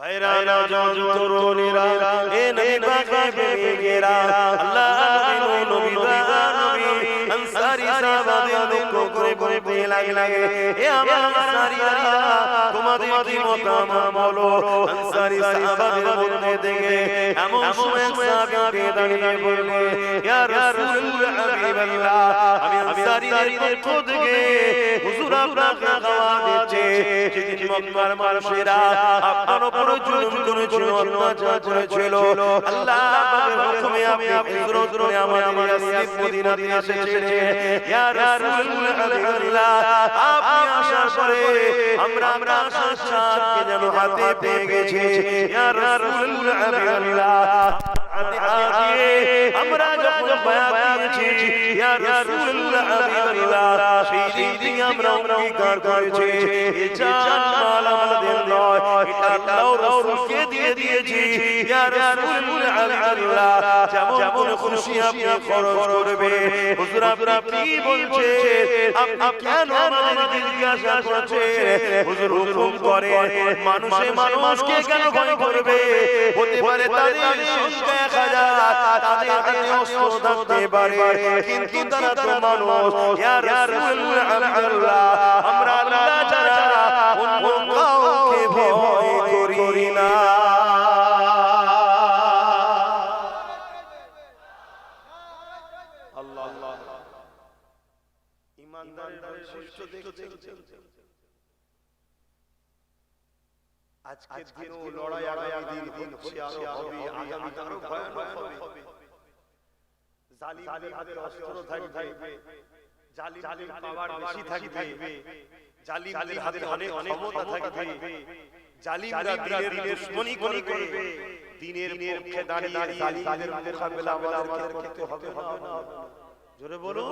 ভাইরা তরুণীরা এ নবী পাকের প্রেমিকেরা আল্লাহ নবী আনসারী সাহাবাদের লক্ষ্য করে বলে লাগে এ আমার আনসারীরা তোমাদের কি মতামত বলো। আনসারী সাহাবাদের মধ্যে থেকে এমন সময় সাহাবী দাঁড়িয়ে বললে ইয়া রাসূলুল্লাহ হাবিবাল্লাহ আমি আনসারীদের পক্ষ থেকে হুজুর আপনাকে দাওয়াত দিচ্ছি। যেদিন মক্কার মানুষেরা আপনার উপর জুলুম করেছিল, অত্যাচার করেছিল, আল্লাহ পাকের হুকুমে আপনি হিজরত করে আমাদের ইয়াসরিব মদিনাতে এসেছেন। ইয়া রাসূলুল্লাহ হাবিবাল্লাহ আপনি আসার পরে আমরা আশার চাঁদকে যেন হাতে পেয়ে গেছি। ইয়া রাসূলুল্লাহ হাবিবাল্লাহ আমরা যখন বায়াত দিয়েছি ইয়া রাসূলুল্লাহ হাবিবাল্লাহ সেই দিন আমরা অঙ্গীকার করেছি এই জান মাল আমাদের নয়, এটা আল্লাহর রাসূলকে দিয়ে দিয়েছি। ইয়া রাসূলুল্লাহ হাবিবাল্লাহ যেমন খুশি আপনি খরচ করবে। হুজুর আপনি কি বলছেন? আপনি কেন আমাদেরকে জিজ্ঞাসা করছেন? হুজুর হুকুম করে মানুষকে কেন ভয় করবে? হতে পারে তাদের সংখ্যা 1000, তাদের হাতে অস্ত্র থাকতে পারে, কিন্তু তারা তো মানুষ। ইয়া রাসূলুল্লাহ হাবিবাল্লাহ আমরা আল্লাহ ছাড়া অন্য কাউকে ভয় করি না। আল্লাহ ঈমানদারের বৈশিষ্ট্য দেখছেন। আজকের দিনও লড়াই আগামী দিন হচ্ছে আরো হবে, আগামী আরো ভয়ানক হবে। জালিমদের হাতে অস্ত্র থাকবে, জালিমদের পাওয়ার বেশি থাকবে, জালিমদের হাতে অনেক ক্ষমতা থাকবে, জালিমরা দিনের দুশমনি করবে। দিনের পক্ষে দাঁড়িয়ে জালিমদের মোকাবেলা আমাদেরকে করতে হবে না? জোরে বলো।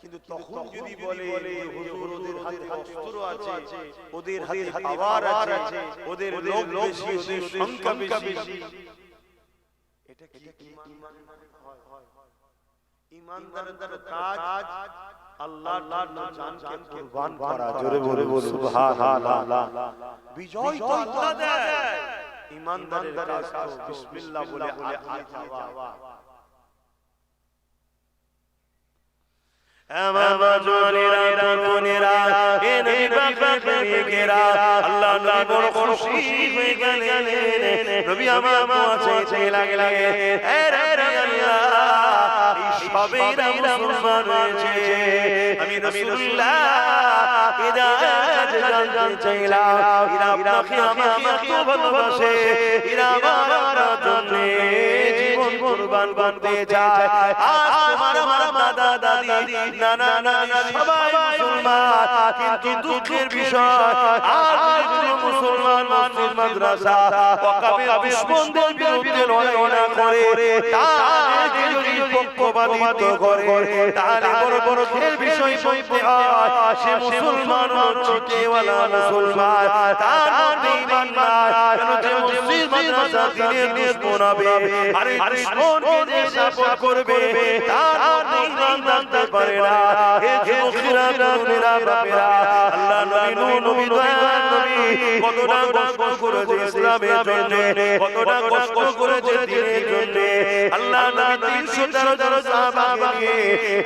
কিন্তু তখন যদি বলে হুজুর ওদের হাতে অস্ত্র আছে, ওদের হাতে পাওয়ার আছে, ওদের লোক বেশি, ওদের সংখ্যা বেশি, এটা কি ঈমান হয়? ঈমানদারদের কাজ আল্লাহর জন্য জানকে কুরবান করা। জোরে বলে সুবহানাল্লাহ। বিজয় তো আল্লাহ দেয়, ঈমানদারের কাজ তো বিসমিল্লাহ বলে আগে যাওয়া। আল্লাহ নবী বড় খুশি হয়ে গেলেন। নবী আমার দোয়া চাইতে লাগলেন, হে আল্লাহ সবেরা মুসলমান হয়েছে, আমি রাসূলুল্লাহ হিদায়াত জানতে চাইলাম। এরা আপনাকে আমাকে ভালোবাসে, এরা আমার জন্য জীবন কুরবান করতে চায়। আজ আমার দাদা দাদি নানা নানি সবাই মুসলমান, কিন্তু দুঃখের বিষয় আজ মুসলমান মসজিদ মাদ্রাসা ওয়াকাফের দুশমনদের বিরুদ্ধে লড়াই না করে, তাদেরকে যদি পক্ষপাতিত্ব করে, তাহলে বড় বড় বিষয় সইতে হয়। সে মুসলমান ছিটেওয়ালা মুসলমান, তার মধ্যে ঈমান নাই। কেন যে মসজিদ মাদ্রাসা দ্বীনের দুশমন হবে, আরে দুশমনকে যে সাপোর্ট করবে, তার মধ্যে ঈমান থাকতে পারে না। হে যুবকেরা, তরুণেরা, বাপেরা, আল্লাহ নবী দয়ার নবী কতটা কষ্ট করেছে ইসলামের জন্য, কতটা কষ্ট করেছে দ্বীনের জন্য। আল্লাহ নবী 313 সাহাবাকে নিয়ে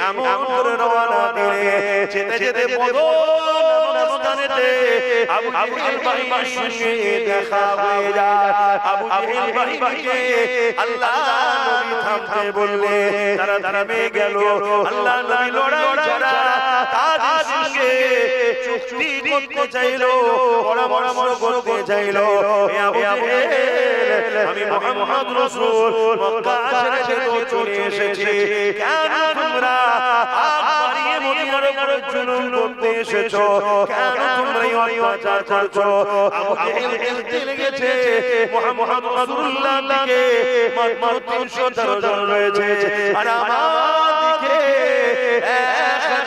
এমন করে রওনা দিলে, যেতে যেতে বদরস্থানেতে আবু জেহেল ভাইয়ের সঙ্গে দেখা হয়ে যায়। আবু জেহেল ভাইকে আল্লাহ নবী থামতে বললে, তারা থেমে গেল। আল্লাহ নবী লড়াই ছাড়া তাদের সঙ্গে চুক্তি করতে চাইল, পরামর্শ করতে চাইল। হে আবু জেহেল, আমি মুহাম্মদ রাসূল মক্কা ছেড়ে চলে এসেছি, কেন তোমরা বাড়িয়ে মদিনার উপরে জুলুম করতে এসেছো? কেন তোমরা এই অত্যাচার করছো? আবু জেহেল বলতে লেগেছে, মুহাম্মদ রাসূলুল্লাহ দিকে মাত্র 313 জন রয়েছে, আর আমার দিকে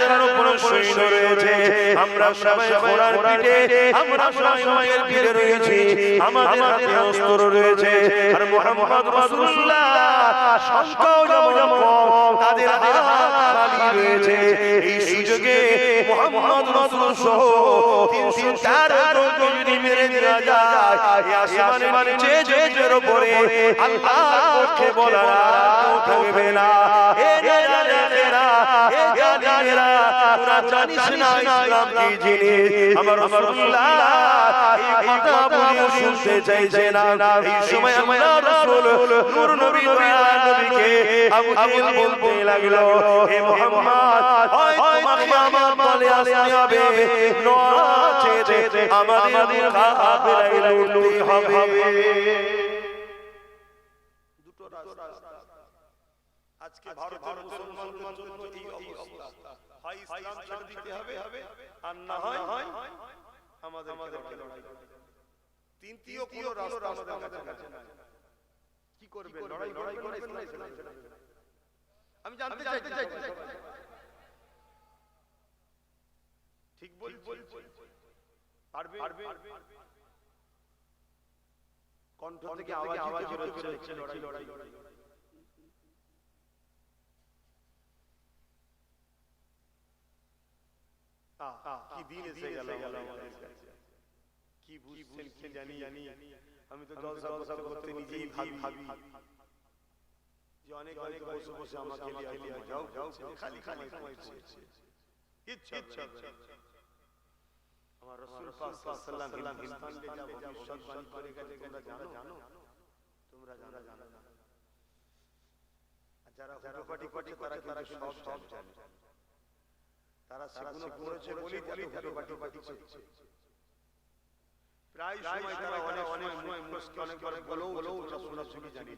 হাজারের উপরে সৈন্য রয়েছে আমরা সবাই ঘোড়ার পিঠে আমরা সবাই ঘিরে রয়েছি আমাদের হাতে অস্ত্র রয়েছে আর মুহাম্মদ রাসূলুল্লাহ সংখ্যাও যেমন কম তাদের হাতে খালি রয়েছে এই সুযোগে মুহাম্মদ রাসূল সহ 304 জন যদি মেরে দেওয়া যায় এই আসমানের চেজের উপরে আল্লাহর পক্ষে বলা থাকবে না এ জানেরা এ জানেরা তোরা জানিস না ইসলাম কি জিনিস আমার রাসূলুল্লাহ এই কথা বলে শুনতে চাইছে না এই সময় আমরা রাসূল নূর নবী দয়াল নবীকে আবু জেহেল বলতে লাগলো হে মুহাম্মদ হয় তোমাকে আমার দলে আসতে হবে নচেত আমাদের কাফেরাই লুটতে হবে দুটো রাস্তা আজকে ভারতের মুসলমানদের জন্য এই অবস্থা হয় ইসলাম ছেড়ে দিতে হবে আর না হয় আমাদের লড়াই তৃতীয় কোনো রাস্তা আমাদের কাছে নাই কি করবে লড়াই করবেন না ইসলাম আমি জানতে চাই ঠিক বলছি পারবে কণ্ঠ থেকে আওয়াজ হচ্ছে লড়াই কি দিন এসে গেল আমাদের কাছে কি বুঝছেন কি জানি আমি তো জলসা করতে নিজেই ভাবি যে অনেক বসে বসে আমাকে লিয়া যাও খালি সময় করছে ইচ্ছা আমার রাসূল পাক সাল্লাল্লাহু আলাইহি ওয়াসাল্লাম যা ভবিষ্যৎবাণী করে গেছে তোমরা জানো আর যারা হুটোপাটি করছে তারা সব জানে তারা সেগুলো করেছে বলি হুটোপাটি করছে প্রায় সময় তারা অনেক মুশকিল অনেকবার বলেও রাসূল জানি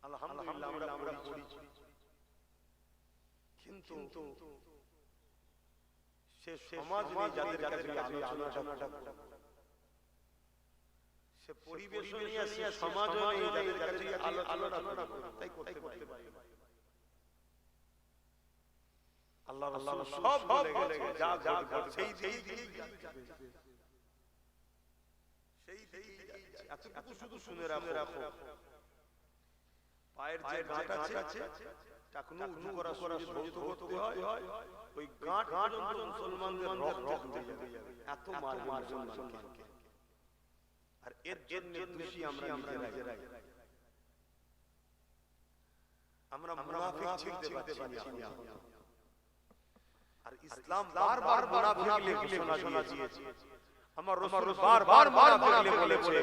আলহামদুলিল্লাহ আমরা পড়েছি কিন্তু সে সমাজ নিয়ে যাদের কাছে আলোচনাটা সে পরিবেশ নিয়ে সমাজ নিয়ে যাদের কাছে আলোচনা তাই করতে পারি আল্লাহ রাসূল সব বলে যা সেই এতটুকু শুধু শুনে রাখো পায়ের যে গাঁট আছে টাকনু উঁচু করা সহ্য করতে হয় ওই গাঁট পর্যন্ত মুসলমানদের রক্ত যাবে এত মার মুসলমানকে আর এর জন্য দোষী আমরা নিজেরাই আমরা মুনাফিক চিনতে পারছি না আর ইসলাম বারবার মুনাফিক ঘোষণা দিয়েছে আমার রাসূল বারবার মুনাফিক বলেছে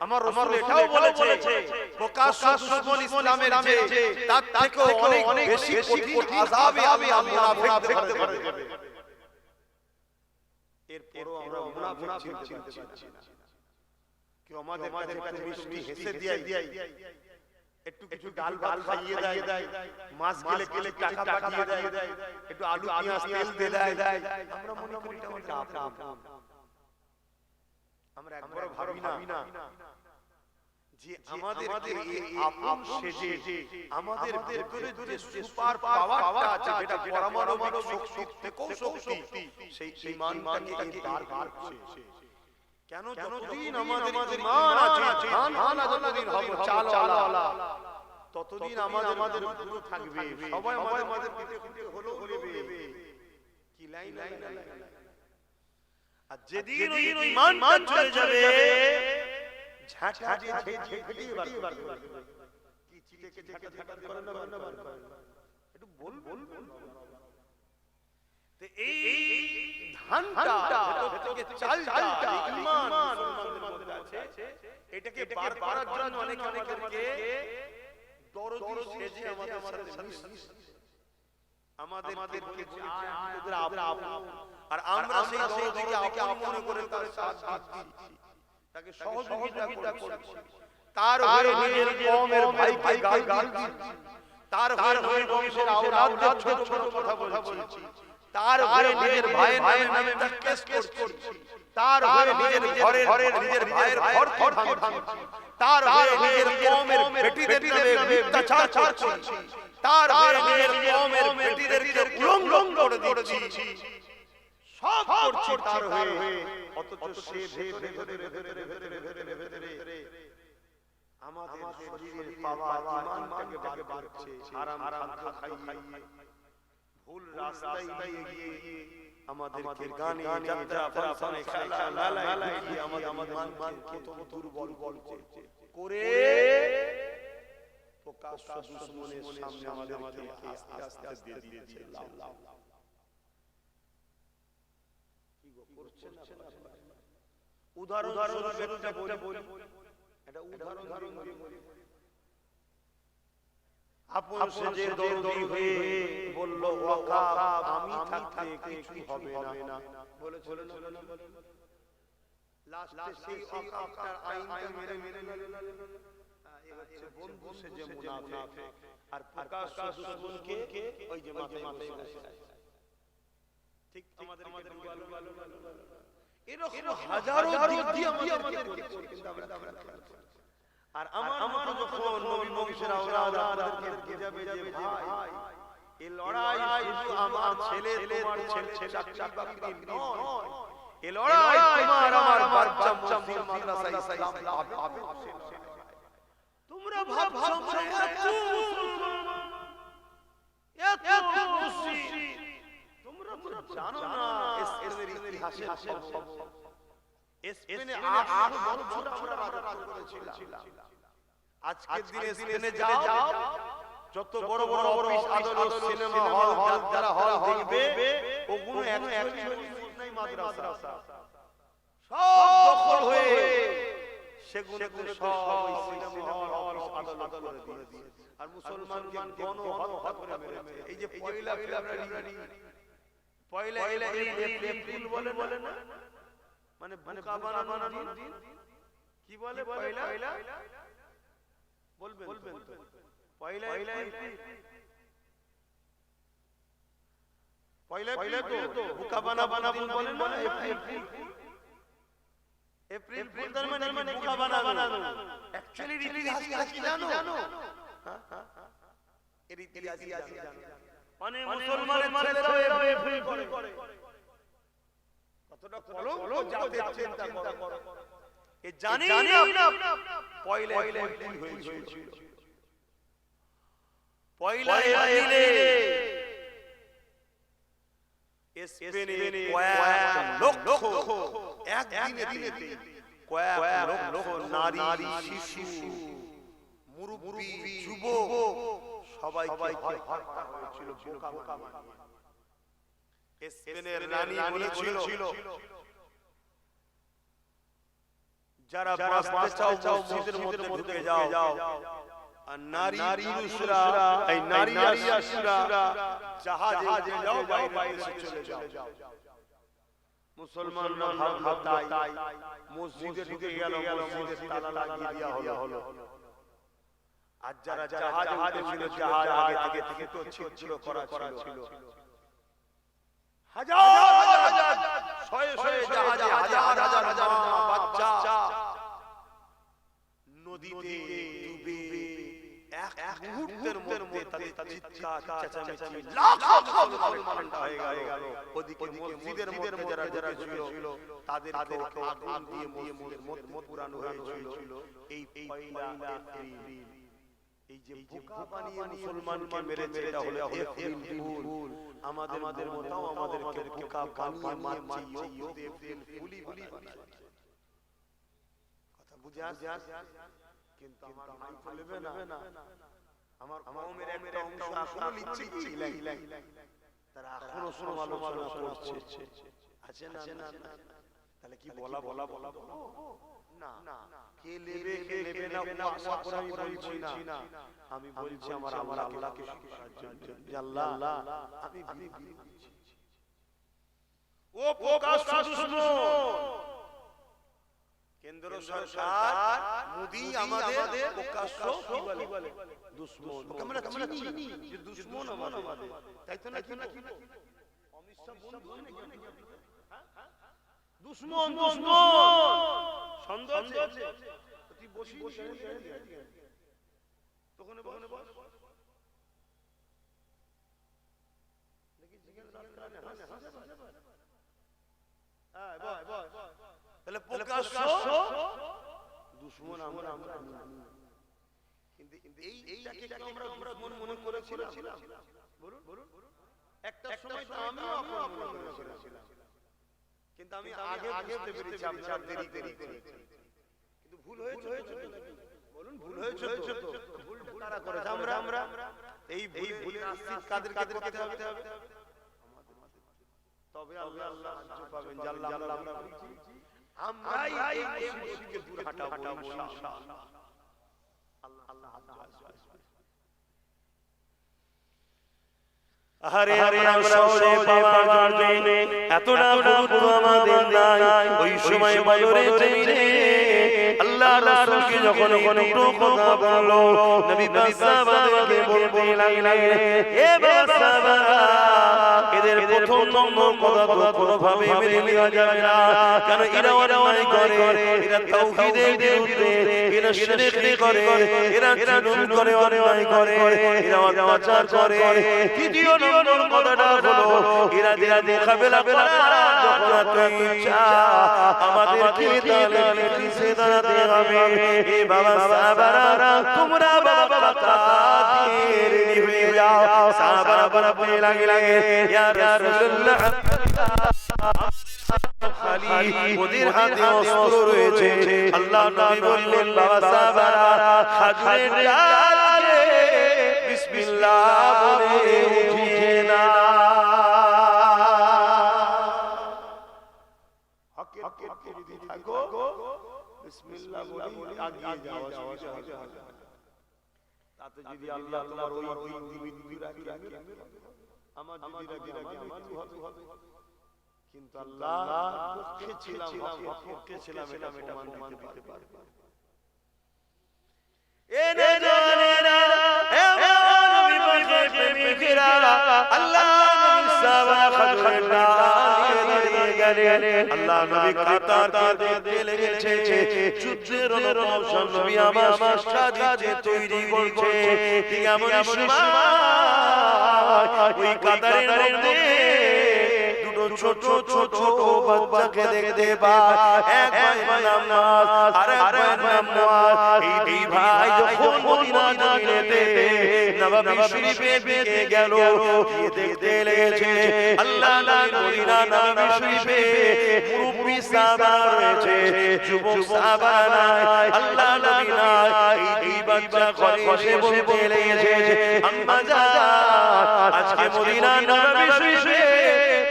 আমার রাসূল এটাও বলেছে প্রকাশ্য দুশমন ইসলামের যে তার থেকেও অনেক বেশি কঠিন আযাবে আল্লাহ মুনাফিকদের দেবে এরপরও আমরা মুনাফিক চিনতে পারছি না কেউ আমাদের কাছে মিষ্টি হেসে দেয় একটু কিছু ডাল ভাত খাইয়ে দেয় মাছ গেলে টাকা পাঠিয়ে দেয় একটু আলু পেঁয়াজ তেল দেয় আমরা মনে করি এটা আমাদের আপন আমরা একবার ভাবি না যে আমাদের এই আপন সেজে আমাদের ভিতরে যে সুপার পাওয়ারটা আছে যেটা পরমাণবিক শক্তি থেকেও শক্তি সেই ঈমানটাকে এই বার করছে কেন যতদিন আমাদের ঈমান আছে ধান যতদিন হবে চালওয়ালা ততদিন আমাদের গুরু থাকবে সবাই আমাদের পিঠে হলো বলবে কি লাইন আর যেদিন ওই ঈমানটা চলে যাবে ঝাঁটা দিয়ে বার করবে কি চিটেকে ঝাঁটা করে না একটু বল তো এই ধানটা থেকে চালটা ঈমান মুসলমানদের মধ্যে আছে এটাকে বার করার জন্য অনেককে দরদি সেজে আমাদেরকে আর আমরা সেই দরদিকে আপন মনে করে তার সাথ দিচ্ছি তাকে সহযোগিতা করছি তার হয়ে নিজের কওমের ভাইকে গাল দিচ্ছি তার হয়ে বংশের আওলাদদের ছোট ছোট কথা বলছি তার হয়ে নিজের ভাইয়ের নামে কেস করছি তার হয়ে নিজের ঘরের নিজের ভাইয়ের ঘর ভাঙছি তার হয়ে নিজের কওমের বেটিদের নামে মিথ্যাচার করছি তার হয়ে কওমের বেটিদেরকে উলঙ্গ করে দিচ্ছি, সব করছি তার হয়ে, অথচ সে ভেতরে আমাদের শরীরের পাওয়া ঈমানটাকে বার করছে, হারাম খাদ্য খাইয়ে ভুল রাস্তায় গিয়ে আমাদেরকে গানে যাত্রা ফাংশনে খেলা লালায় গিয়ে আমাদের ঈমানকে কত দুর্বল করছে করে প্রকাশ্য দুশমনের সামনে আমাদেরকে আস্তে আস্তে দিয়ে দিয়েছে। কি গো করছেন আপনারা? উদাহরণ একটা বলি, এটা উদাহরণ দিয়ে বলি। আপন যে দরদি হয়ে বলল ওয়াকাব আমি থাকতে কিছু হবে না, বলেছিল না? লাস্টে সেই ওয়াকাবটার আইনটা মেরে এই হচ্ছে বন্ধু সে যে মুনাফিক, আর প্রকাশ্য দুশমনকে ওই যে মাথায় বসে আছে। ঠিক আমাদেরকে এরকম হাজারো দিক দিয়ে আমাদেরকে কিন্তু আমরা আর আমার মতো যখন নবী বংশের আওলাদ আপনাদেরকে বুঝাবে যে ভাই এই লড়াই শুধু আমার ছেলে তোমার ছেলে চাকরি বাকরি নয়, এই লড়াই তোমার আমার বাচ্চা মসজিদ মাদ্রাসা ইসলাম পাবে। তোমরা ভাবছো এত খুশি, তোমরা তো জানো না স্পেনের ইতিহাসে স্পেনে 800 বছর আমরা রাজত্ব করেছিলাম। আজকের দিনে স্পেনে যাও, যত বড় বড় অফিস আদালত সিনেমা হল যারা হল দেখবে ওগুলো অ্যাকচুয়ালি নাই মাদ্রাসা, সব দখল হয়ে সেগুলো সব সিনেমা হল অফিস আদালত করে দিয়েছে। আর মুসলমানকে গণহত্যা করে মেরেছে। এই যে পয়লা ফেব্রুয়ারি, পয়লা এপ্রিল বলে না, মানে বোকা বানানোর দিন কি বলে? পয়লা বলবেন তো? পয়লা এপ্রিল, পয়লা তো বোকা বানাবো বলেন না? এপ্রিল তার মানে বোকা বানানো। অ্যাকচুয়ালি ইতিহাস কি জানো? এর ইতিহাস জানো? মানে মুসলমানের ছেলেরাও এপ্রিল করে। কতটা কলঙ্ক জাতির চিন্তা করো। এ জানি না পয়লা এপ্রিল হয়েছিল। পয়লা এপ্রিলে স্পেনে কয়েক লক্ষ একদিনেতে কয়েক লক্ষ নারী, শিশু, মুরব্বি, যুবক সবাইকে হত্যা হয়েছিল বোকা বানিয়ে। স্পেনের রানী বলেছিল যারা বাঁচতে চাও মসজিদের মধ্যে ঢুকে যাও, আর নারী পুরুষরা এই নারীরা জাহাজে যাও, বাইরে চলে যাও। মুসলমানরা ভাবলো তাই মসজিদে ঢুকে গেল, মসজিদের তালা লাগিয়ে দেওয়া হলো। আর যারা জাহাজে উঠেছিল জাহাজ আগে থেকে তো ছিদ্র করা ছিল। হাজার শয়ে জাহাজে হাজার বাচ্চা নদীতে ডুবে এক মুহূর্তের মধ্যে তাদের চিৎকার চেঁচামেচি লাখো মুসলমান হয়ে গেল। ওদিকে মসজিদের মধ্যে যারা ছিল তাদেরকে আগুন দিয়ে মসজিদ পুরানো হয়েছিল। এই পয়লা এপ্রিল, এই যে বোকা বানিয়ে মুসলমানকে মেরেছে এটা হলো এপ্রিল ফুল। আমাদের মতাও আমাদেরকে বোকা বানিয়ে মারছে, এপ্রিল ফুলি বানাচ্ছে। কথা বুঝে আসছে? কিন্তু আমার ভাই বলবে না, আমার কওমের একটা অংশ এখনো নিচ্ছে কি তারা এখনো সমালোচনা করছে, আছে না? তাহলে কি বলা না, কে নেবে না আশা করে আমি বলছি না। আমি বলছি আমার আল্লাহকে শুকরার জন্য, আল্লাহ আমি বলছি ও প্রকাশ্য দুশমন কেন্দ্র সরকার মোদি আমাদের প্রকাশ্য কি বলে দুশমন। আমরা চিনি যে দুশমন আমাদের, তাই তো নাকি? অমিত শাহ বন্ধু নাকি? দুশমন সন্দেহ আছে? তুই বসি তখন তাহলে প্রকাশ্য দুশমন আমরা কিন্তু এইটাকে আমরা দুশমন মনে করেছিলাম বলুন একটা সময় তো আমিও আপন মনে করেছিলাম কিন্তু আমি আগে বুঝতে পেরেছি আপনারা দেরি করেছেন কিন্তু ভুল হয়েছে বলুন ভুল হয়েছে তো ভুলটা কারা করেছে আমরা এই ভুলের আশ্রিত কাদেরকে করতে হবে তবে আল্লাহ সাহায্য পাবেন জাল্লা আমরা আমরাই এই মুশরিককে দূর হটাবো ইনশাআল্লাহ আল্লাহ আরে আমরা সরে পাওয়ার জন্য এতটা গুরুত্ব আমাদের নাই ওই সময় বদরের জমিনে আল্লাহ রাসূলকে যখন দুটো কথা বললো নবী পাক সাহাবাদেরকে বলতে লাগলেন এ বাবা সাহাবারা এদের প্রথম নম্বর কথা তো কোনোভাবে মেনে নেওয়া যাবে না কারণ এরা অন্যায় করে এরা তাওহীদের বিরুদ্ধে এরা শিরক করে এরা জুলুম করে অন্যায় করে এরা অত্যাচার করে দ্বিতীয় নম্বর কথাটা হলো এরা মোকাবেলা করার যখন ইচ্ছা আমাদেরকে তাহলে কিসে দাঁড়াতে হবে এ বাবা সাহাবারা তোমরা বাবা তাদের রেডি হয়ে যাও সাহাবারা বলতে লাগে ইয়া রাসূলুল্লাহ খালি ওদের হাতে অস্ত্র রয়েছে আল্লাহ নবী বললেন বাবা সাহাবারা খাজুরের ডালে বিসমিল্লাহ বলে উঠিয়ে না হকের যদি থাকো বিসমিল্লাহ বলে আগিয়ে যাও তাতে যদি আল্লাহ তোমার ওই মৃত্যু রাখে আমার যদি রাখে আমার মৃত্যু হবে কিন্তু আল্লাহ পক্ষে ছিলাম এটা প্রমাণ দিতে পারবে এ নজরেরা হে নবী পাকের প্রেমিকেরা আল্লাহ নবী সাহাবা খাজুরের ডালে গেলেন আল্লাহ নবী কাতার কাঁদতে লেগেছে যুদ্ধের রণকৌশল নবী আমার সাজিয়ে তৈরি করছে ঠিক এমন সময় ওই কাতারের মধ্যে ছোট ছোট বাচ্চাকে দেখতে পায় এক ভাই নাম নামাজ আর এক ভাই নাম মুআজ এই দুই ভাই যখন মদিনা জমিনেতে নববী শরীফে দিকে গেল দেখতে লেগেছে আল্লাহ মদিনা নববী শরীফে মুরব্বি সাহাবা রয়েছে যুবক সাহাবা নাই আল্লাহ নবী নাই এই দুই বাচ্চা ঘরে এসে বলতে লেগেছে আম্মা জান আজকে মদিনা নববী শরীফে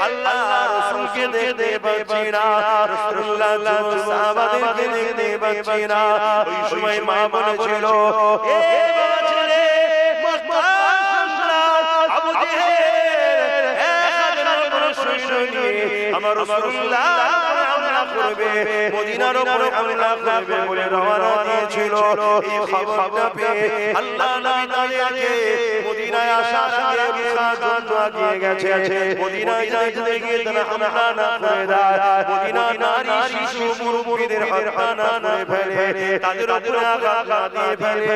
আল্লাহ রাসূলকে দেখতে পাচ্ছি না রাসূলুল্লাহ সাহাবাদেরকে দেখতে পাচ্ছি না ওই সময় মা বলেছিল এ ছেলে মক্কা সম্রাট আবু জেহেল আমার রাসূলুল্লাহ হামলা করবে মদিনার উপরে হামলা করবে বলে রওনা দিয়েছিল এই খবরটা পেয়ে আল্লাহ নবী তাদেরকে মদিনায় আসার আগে রুখার জন্য আগিয়ে গেছে মদিনায় যাইতে গিয়ে তারা হামলা না করে দেয় মদিনার নারী শিশু মুরব্বিদের হত্যা না করে ফেলে তাদের উপরে আঘাত দিয়ে ফেলে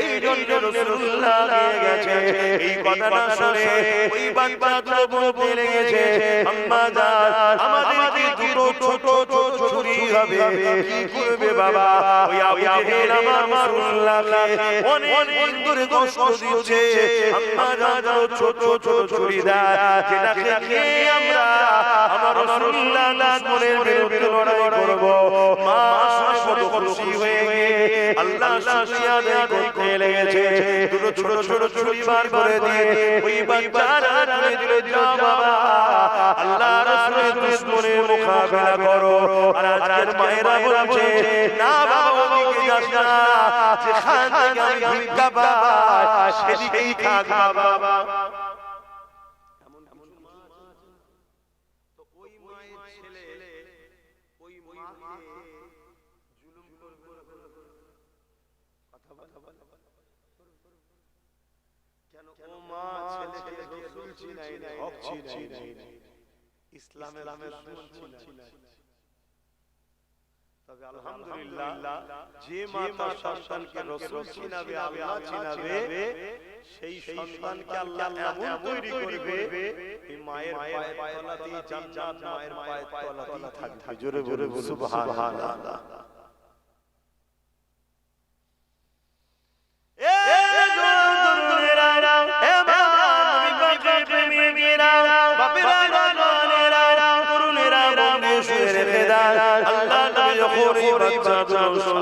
এই জন্য রাসূলুল্লাহ দিয়ে গেছে এই কথাটা শুনে ওই বাচ্চা বলতে লেগেছে আম্মা জান আমাদেরকে দুটো ছোট ছোট ছুরি হবে কি করবে বাবা ওই আবু জেহেল আমার রাসূলুল্লাহকে অনেক দূরে কষ্ট দিচ্ছে আম্মা জান ছোট ছোট ছুরি দেয় যেটা খেয়ে আমরা আমার রাসূলুল্লাহ মনের বিরুদ্ধে লড়াই করব মা কত খুশি হয়ে আল্লাহ শুকরিয়া আদায় করতে লেগেছে দুটো ছোট ছোট ছুরি বার করে দিয়ে ওই বাচ্চারা তুলে দিলে যাও বাবা আল্লাহ রাসূলের দুশমনের মোকাবেলা করো আর আজকের মায়েরা বলছে না বাবা ওদিকে যাস না যেখান থেকে আমি ভিক্ষা পাই সেদিকেই থাক বাবা এমন মা তো ওই মায়ের ছেলে ওই মাকে জুলুম করবে কথা বলে কেন ও মা ছেলেকে রাসূল চিনাই নাই হক চিনাই ইসলামের দুশমন চিনাই তবে আলহামদুলিল্লাহ যে মাতা সন্তানকে রাসূল চিনাবে, আল্লাহ চিনাবে, সেই সন্তানকে আল্লাহ এমন তৈরি করবে এই মায়ের পায়ের তলাতেই জান্নাত, মায়ের পায়ের তলাতেই থাকবে। জোরে জোরে সুবহানাল্লাহ।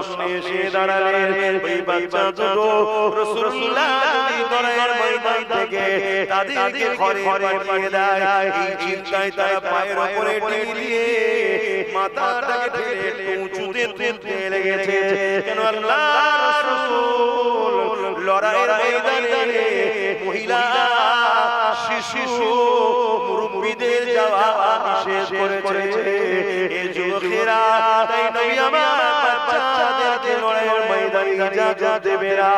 সামনে এসে দাঁড়ালেন, ওই বাচ্চা দুটো রাসূলুল্লাহর দরবারের ময়দান থেকে তাদেরকে ঘরে পাঠিয়ে দেয়। এই চিন্তায় তারা পায়ের উপরে টিলিয়ে মাথাটাকে ঠেলে উঁচুতে তুলতে লেগেছে। কেন আল্লাহর রাসূল লড়াইয়ের ময়দানে মহিলা, শিশু, মুরব্বিদের যাওয়া নিষেধ করেছে। এই যুবকেরা তাই নবী আমার বাচ্চাদেরকে লড়াইয়ের ময়দানে ইজাজত দেবে না,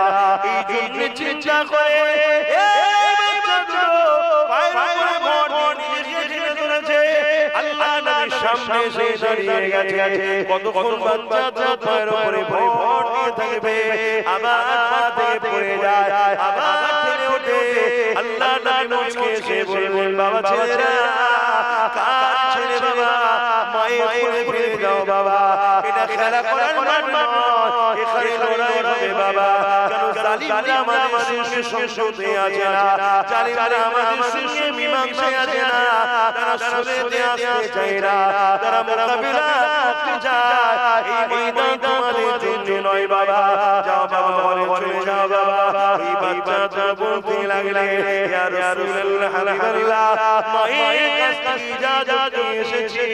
এই জন্য চিন্তা করে আল্লাহ নবীর সামনে এসে দাঁড়িয়ে গেছে। কতক্ষণ বাচ্চা পায়ের উপরে ভর দিয়ে থাকবে, আবার পা থেকে পড়ে যায়, আবার ঠেলে ওঠে। আল্লাহ নবী মুচকে এসে বললেন, বাবা ছেলেরা, কার ছেলে বাবা, মায়ের কোলে ফিরে যাও বাবা, এটা খেলা করার মাঠ নয়, এখানে লড়াই হবে বাবা। কেন জালিমরা আমাদের সঙ্গে সংসদে আছে না, জালিমরা আমাদের সঙ্গে মীমাংসায় আছে না, তারা সরেতে আসতে চায় না, তারা মোকাবিলা করতে চায়। এই ময়দান তোমাদের জন্য নয় বাবা, যাও বাবা, ঘরে চলে যাও বাবা। এই বাচ্চাটা বলতে লাগলে, ইয়া রাসূলুল্লাহ, হাবিবাল্লাহ, মায়ের কাছ থেকে ইজাজত নিয়ে এসেছি,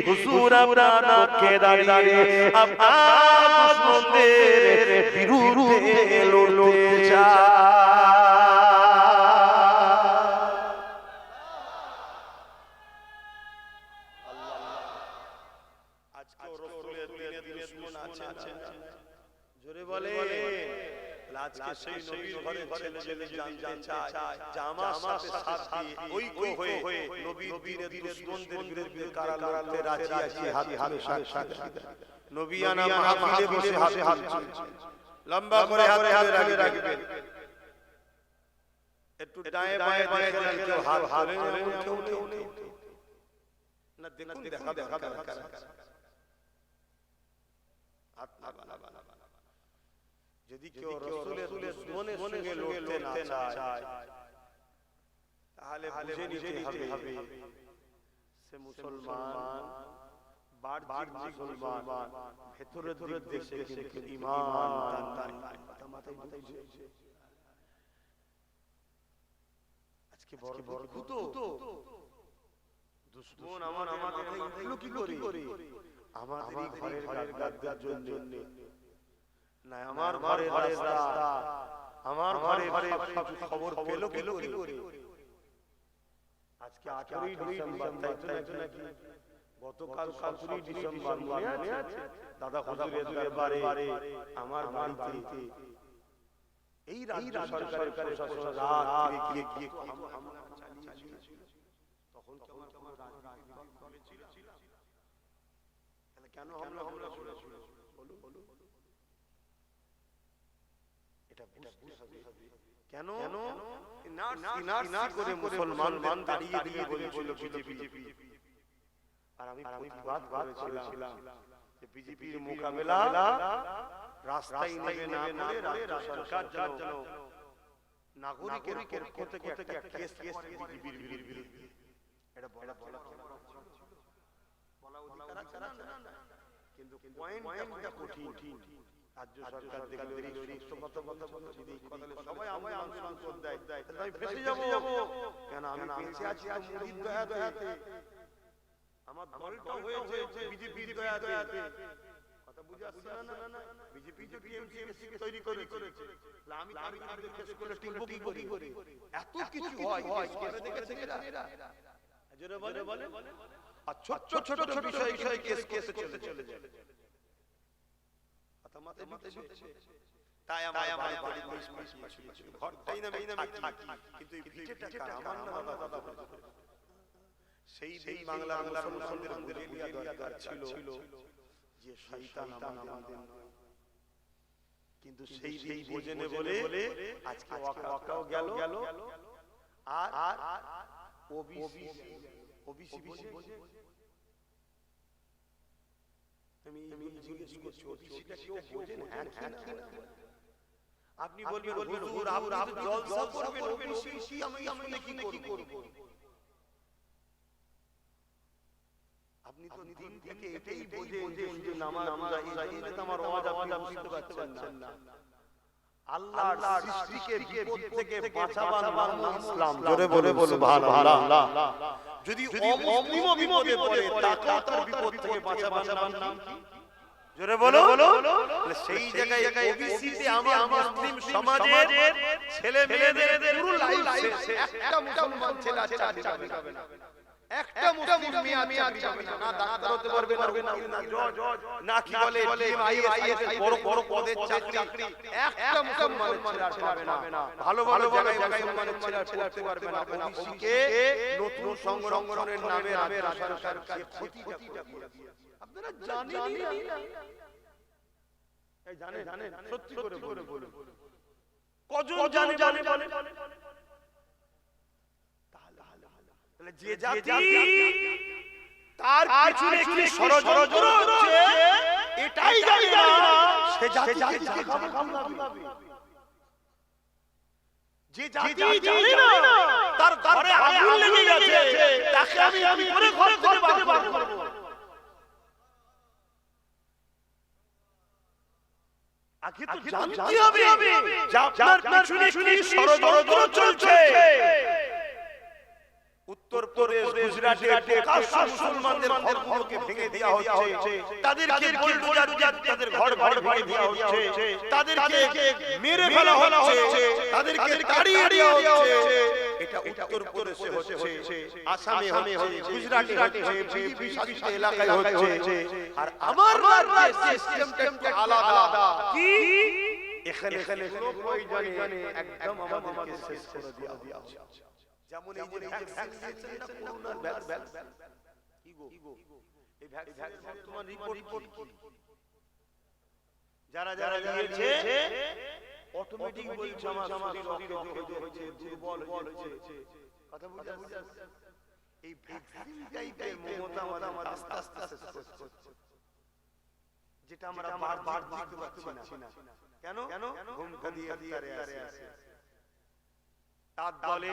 হুজুর আপনার পক্ষে দাঁড়িয়ে আপনার দুশমনদের বিরুদ্ধে লড়তে চাই। আজকে রাসূলের দিনে দুশমন আছে, জোরে বলে। আজকে সেই নবীর ঘরে ছেলে জানতে চায় যে আমার সাথে সাথী ঐক্য হয়ে নবীর দিনে দুশমনদের বিরুদ্ধে কারা লড়তে রাজি আছে, হাত হাতে সাক্ষী দেয়। নবিয়ানা মাহফিলে বসে হাতে হাত লম্বা করে হাতে হাত রাখবেন, একটু ডায়ে বায়ে দেখেন কেউ হাত হাতে কেউ নেই না, দেখুন দেখা দরকার। হাত না বানা, যদি কেউ রাসূলের দুশমনের সঙ্গে লড়তে না চায়, তাহলে বুঝে নিতে হবে সে মুসলমান, বাহ্যিক মুসলমান, ভেতরের দিক থেকে কিন্তু ঈমান নাই। আজকে বড় বড় দুশমন আমার মাথায় উঠলো কি করে? আমাদের ঘরের গাদ্দার জন্য না, আমার ঘরের রাস্তা, আমার ঘরের খবর পেল কি করে? আজকে 18ই ডিসেম্বর, তাই তো নাকি? গতকাল 17ই ডিসেম্বর মনে আছে? দাদা হুজুরের দরবারে আমার বাড়িতে এই রাজ্য সরকারের প্রশাসন রাত থেকে গিয়ে হামলা চালিয়েছিল। তখন কি আমার কোনো রাজনৈতিক দলে ছিল? তাহলে কেন হামলা করেছিল? বলুন। এটা বুঝতে হবে কেন নার্স করে মুসলমান দাঁড়িয়ে দিয়ে বলেছিল বিজেপি। আর আমি প্রতিবাদ করেছিলাম যে বিজেপির মোকাবেলা রাস্তায় নেবে না করে রাজ্য সরকার যেন নাগরিকের পক্ষ থেকে একটা কেস বিজেপির বিরুদ্ধে, এটা বলা অধিকার আছে না? কিন্তু পয়েন্টটা কঠিন। রাজ্য সরকার দেখলে কথা বলছি, সবাই আমায় আন্দোলন দেয়, আমি ফেসে যাব। কেন আমি বেঁচে আছি মুরিদ দয়াতে, আমার দলটাও হয়েছে বিজেপির দয়াতে। কথা বুঝে আসছে না? বিজেপি তো টিএমসি তৈরি করেছে, আমি তার বিরুদ্ধে কেস করলে টিকবো কি করে? এত কিছু হয়, কেসে দেখেছে এরা। জোরে বলে। আর ছোট বিষয় কেস চলে যায়। তাই আমার ঘরটাই না থাকি, কিন্তু ভিটেটা আমার না দাদা। সেই বাংলার মুসলমানদের দরকার ছিল যে শয়তান আমাদের, কিন্তু সেই দিন বোঝেনে বলে আজকে ওয়াকাও গেল আর ওবিসি বোঝে। আমি জিজ্ঞেস করছি ওবিসিটা কেউ বোঝেন? আপনি বলবেন হুজুর আপনি জলসা করবেন ওবিসি আমি আসলে কি করব? আপনি তো দিন থেকে এটাই বোঝেন যে শুধু নামাজ রোজা তো আমার ওয়াজ আপনি বুঝতে পারছেন না। আল্লাহর সৃষ্টিকে বিপদ থেকে বাঁচাবার নাম ইসলাম। জোরে বলে সুবহানাল্লাহ। যদি অমীম বিপদে পড়ে তাকেও তার বিপদ থেকে বাঁচাবার নাম কি? জোরে বলো। সেই জায়গায় ওবিসি তে আমার মুসলিম সমাজের ছেলে মেয়েদের পুরো লাইফ একটা মুসলমান ছেলে চাকরি যাবে না, একটা মুসলিম মেয়ে যাবে না, না ডাক্তার হতে পারবে না, না জজ, না কি বলে আইএস বড় বড় পদের চাকরি, একটা মুসলমানের ছেলে আর পাবে না। ভালো ভালো জায়গায় মুসলমানের ছেলে পড়তে পারবে না। ওবিসি কে নতুন সংরক্ষণের নামে সরকার যে ক্ষতিটা করে দিয়েছে আপনারা জানেন না? এই জানেন সত্যি করে বলুন কজন জানে? তাহলে যে জাতি তার পিছনে কি ষড়যন্ত্র হচ্ছে এটাই জানে না, সে জাতিকে জাগাবে কিভাবে? যে জাতি জানে না তার ঘরে আগুন লেগে গেছে, তাকে আমি করে ঘর থেকে বার করব। আগে তো জানতে হবে যে আপনার পিছনে কি ষড়যন্ত্র চলছে। উত্তরপ্রদেশ, গুজরাটে মুসলমানদের ঘরগুলোকে ভেঙে দেওয়া হচ্ছে, তাদেরকে বুলডোজার তাদের ঘর ভেঙে দেওয়া হচ্ছে, তাদেরকে মেরে ফেলা হচ্ছে, তাদেরকে তাড়িয়ে দেওয়া হচ্ছে। এটা উত্তরপ্রদেশে হচ্ছে, আসামে হচ্ছে, গুজরাটে হচ্ছে, বিজেপি শাসিত এলাকায় হচ্ছে। আর আমার রাজ্যে সিস্টেমটা একটু আলাদা। কি এখানে কোনো প্রয়োজনে একদম আমাদেরকে শেষ করে দেওয়া হচ্ছে। যেমন এই যে ভ্যাকসিনেশন না, করোনার ভ্যাকসিন কি গো, এই ভ্যাকসিন বর্তমান রিপোর্ট কি যারা নিয়েছে অটোমেটিক বলছে আমার শরীর অকেজো হয়েছে, দুর্বল হয়েছে। কথা বুঝা যাচ্ছে? এই ভ্যাকসিন টাইপের মমতা আমাদের আস্তে আস্তে শেষ হচ্ছে, যেটা আমরা বারবার দেখতে পাচ্ছি না। কেন? হুমকি দিয়ে আছে। তার দলে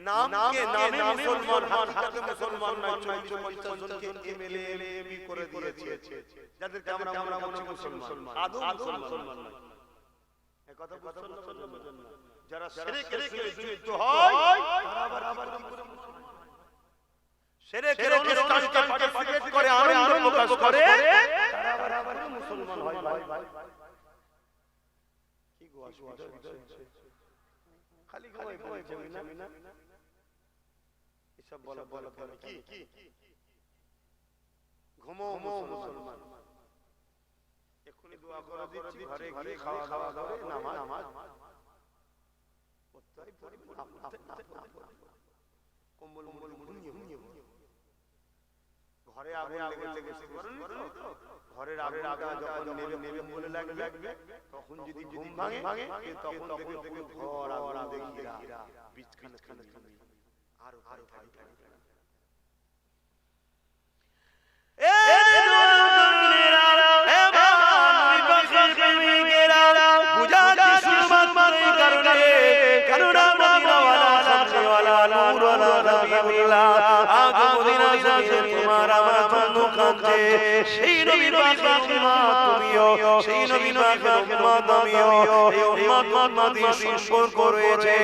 নামে মুসলমান, হাকিকাতে মুসলমান নয়, 40-50 জনকে এমএলএ এমপি করে দিয়েছে, যাদেরকে আমরা মনে মুসলমান, আদৌ মুসলমান নয়। এই কথা বুঝছেন না? যারা শিরকের সঙ্গে যুক্ত হয় তারা আবার কি করে মুসলমান? শিরকের অনুষ্ঠানকে পার্টিসিপেট করে আনন্দ প্রকাশ করে, তারা আবার মুসলমান হয়। কি গো অসুবিধা খালি ঘুমাই না এসব বলা কি ঘুমো মুসলমান। এখনি দোয়া করে দিচ্ছি, ঘরে গিয়ে খাওয়া করে নামাজ পড়তেই পড়বেন, কম্বল ঘুমিয়ে ঘরে আগুন লেগেছে করেন তো, ঘরের আগুন যখন নেবে বলে লাগবে, তখন যদি ঘুম ভাঙে তখন দেখবে ঘর আগুন ঘিরা, বিছখানা আর ভাই সেই নবী পাকের উম্মত তুমিও, সেই নবী পাকের উম্মত আমিও, এই উম্মত মাদির সম্পর্ক রয়েছে।